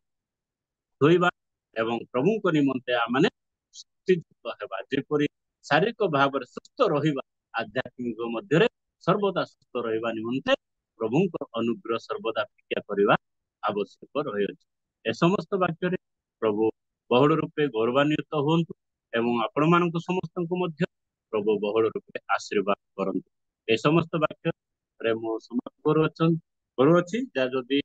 ଧୋଇବା ଏବଂ ପ୍ରଭୁଙ୍କ ନିମନ୍ତେ ଆମେ ଶକ୍ତିଯୁକ୍ତ ହେବା। ଯେପରି ଶାରୀରିକ ଭାବରେ ସୁସ୍ଥ ରହିବା ଆଧ୍ୟାତ୍ମିକ ମଧ୍ୟରେ ସର୍ବଦା ସୁସ୍ଥ ରହିବା ନିମନ୍ତେ ପ୍ରଭୁଙ୍କର ଅନୁଗ୍ରହ ସର୍ବଦା ଭିକ୍ଷା କରିବା ଆବଶ୍ୟକ ରହିଅଛି। ଏ ସମସ୍ତ ବାକ୍ୟରେ ପ୍ରଭୁ ବହୁଳ ରୂପେ ଗୌରବାନ୍ୱିତ ହୁଅନ୍ତୁ ଏବଂ ଆପଣମାନଙ୍କୁ ସମସ୍ତଙ୍କୁ ମଧ୍ୟ ପ୍ରଭୁ ବହୁଳ ରୂପେ ଆଶୀର୍ବାଦ କରନ୍ତୁ। ଏ ସମସ୍ତ ବାକ୍ୟରେ ମୁଁ ସମାପ୍ତ କରୁଅଛି। ଯାହା ଯଦି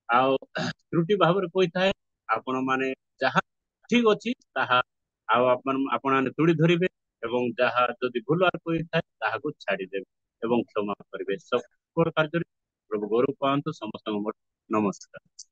ଆଉ ତ୍ରୁଟି ଭାବରେ କହିଥାଏ ଆପଣ ମାନେ ଯାହା ଠିକ ଅଛି ତାହା ଆଉ ଆପଣମାନେ ତୁଳି ଧରିବେ ଏବଂ ଯାହା ଯଦି ଭୁଲ କହିଥାଏ ତାହାକୁ ଛାଡିଦେବେ ଏବଂ କ୍ଷମା କରିବେ। ସବୁ କାର୍ଯ୍ୟରେ ପ୍ରଭୁ ଗୌରବ ପାଆନ୍ତୁ। ସମସ୍ତଙ୍କୁ ନମସ୍କାର।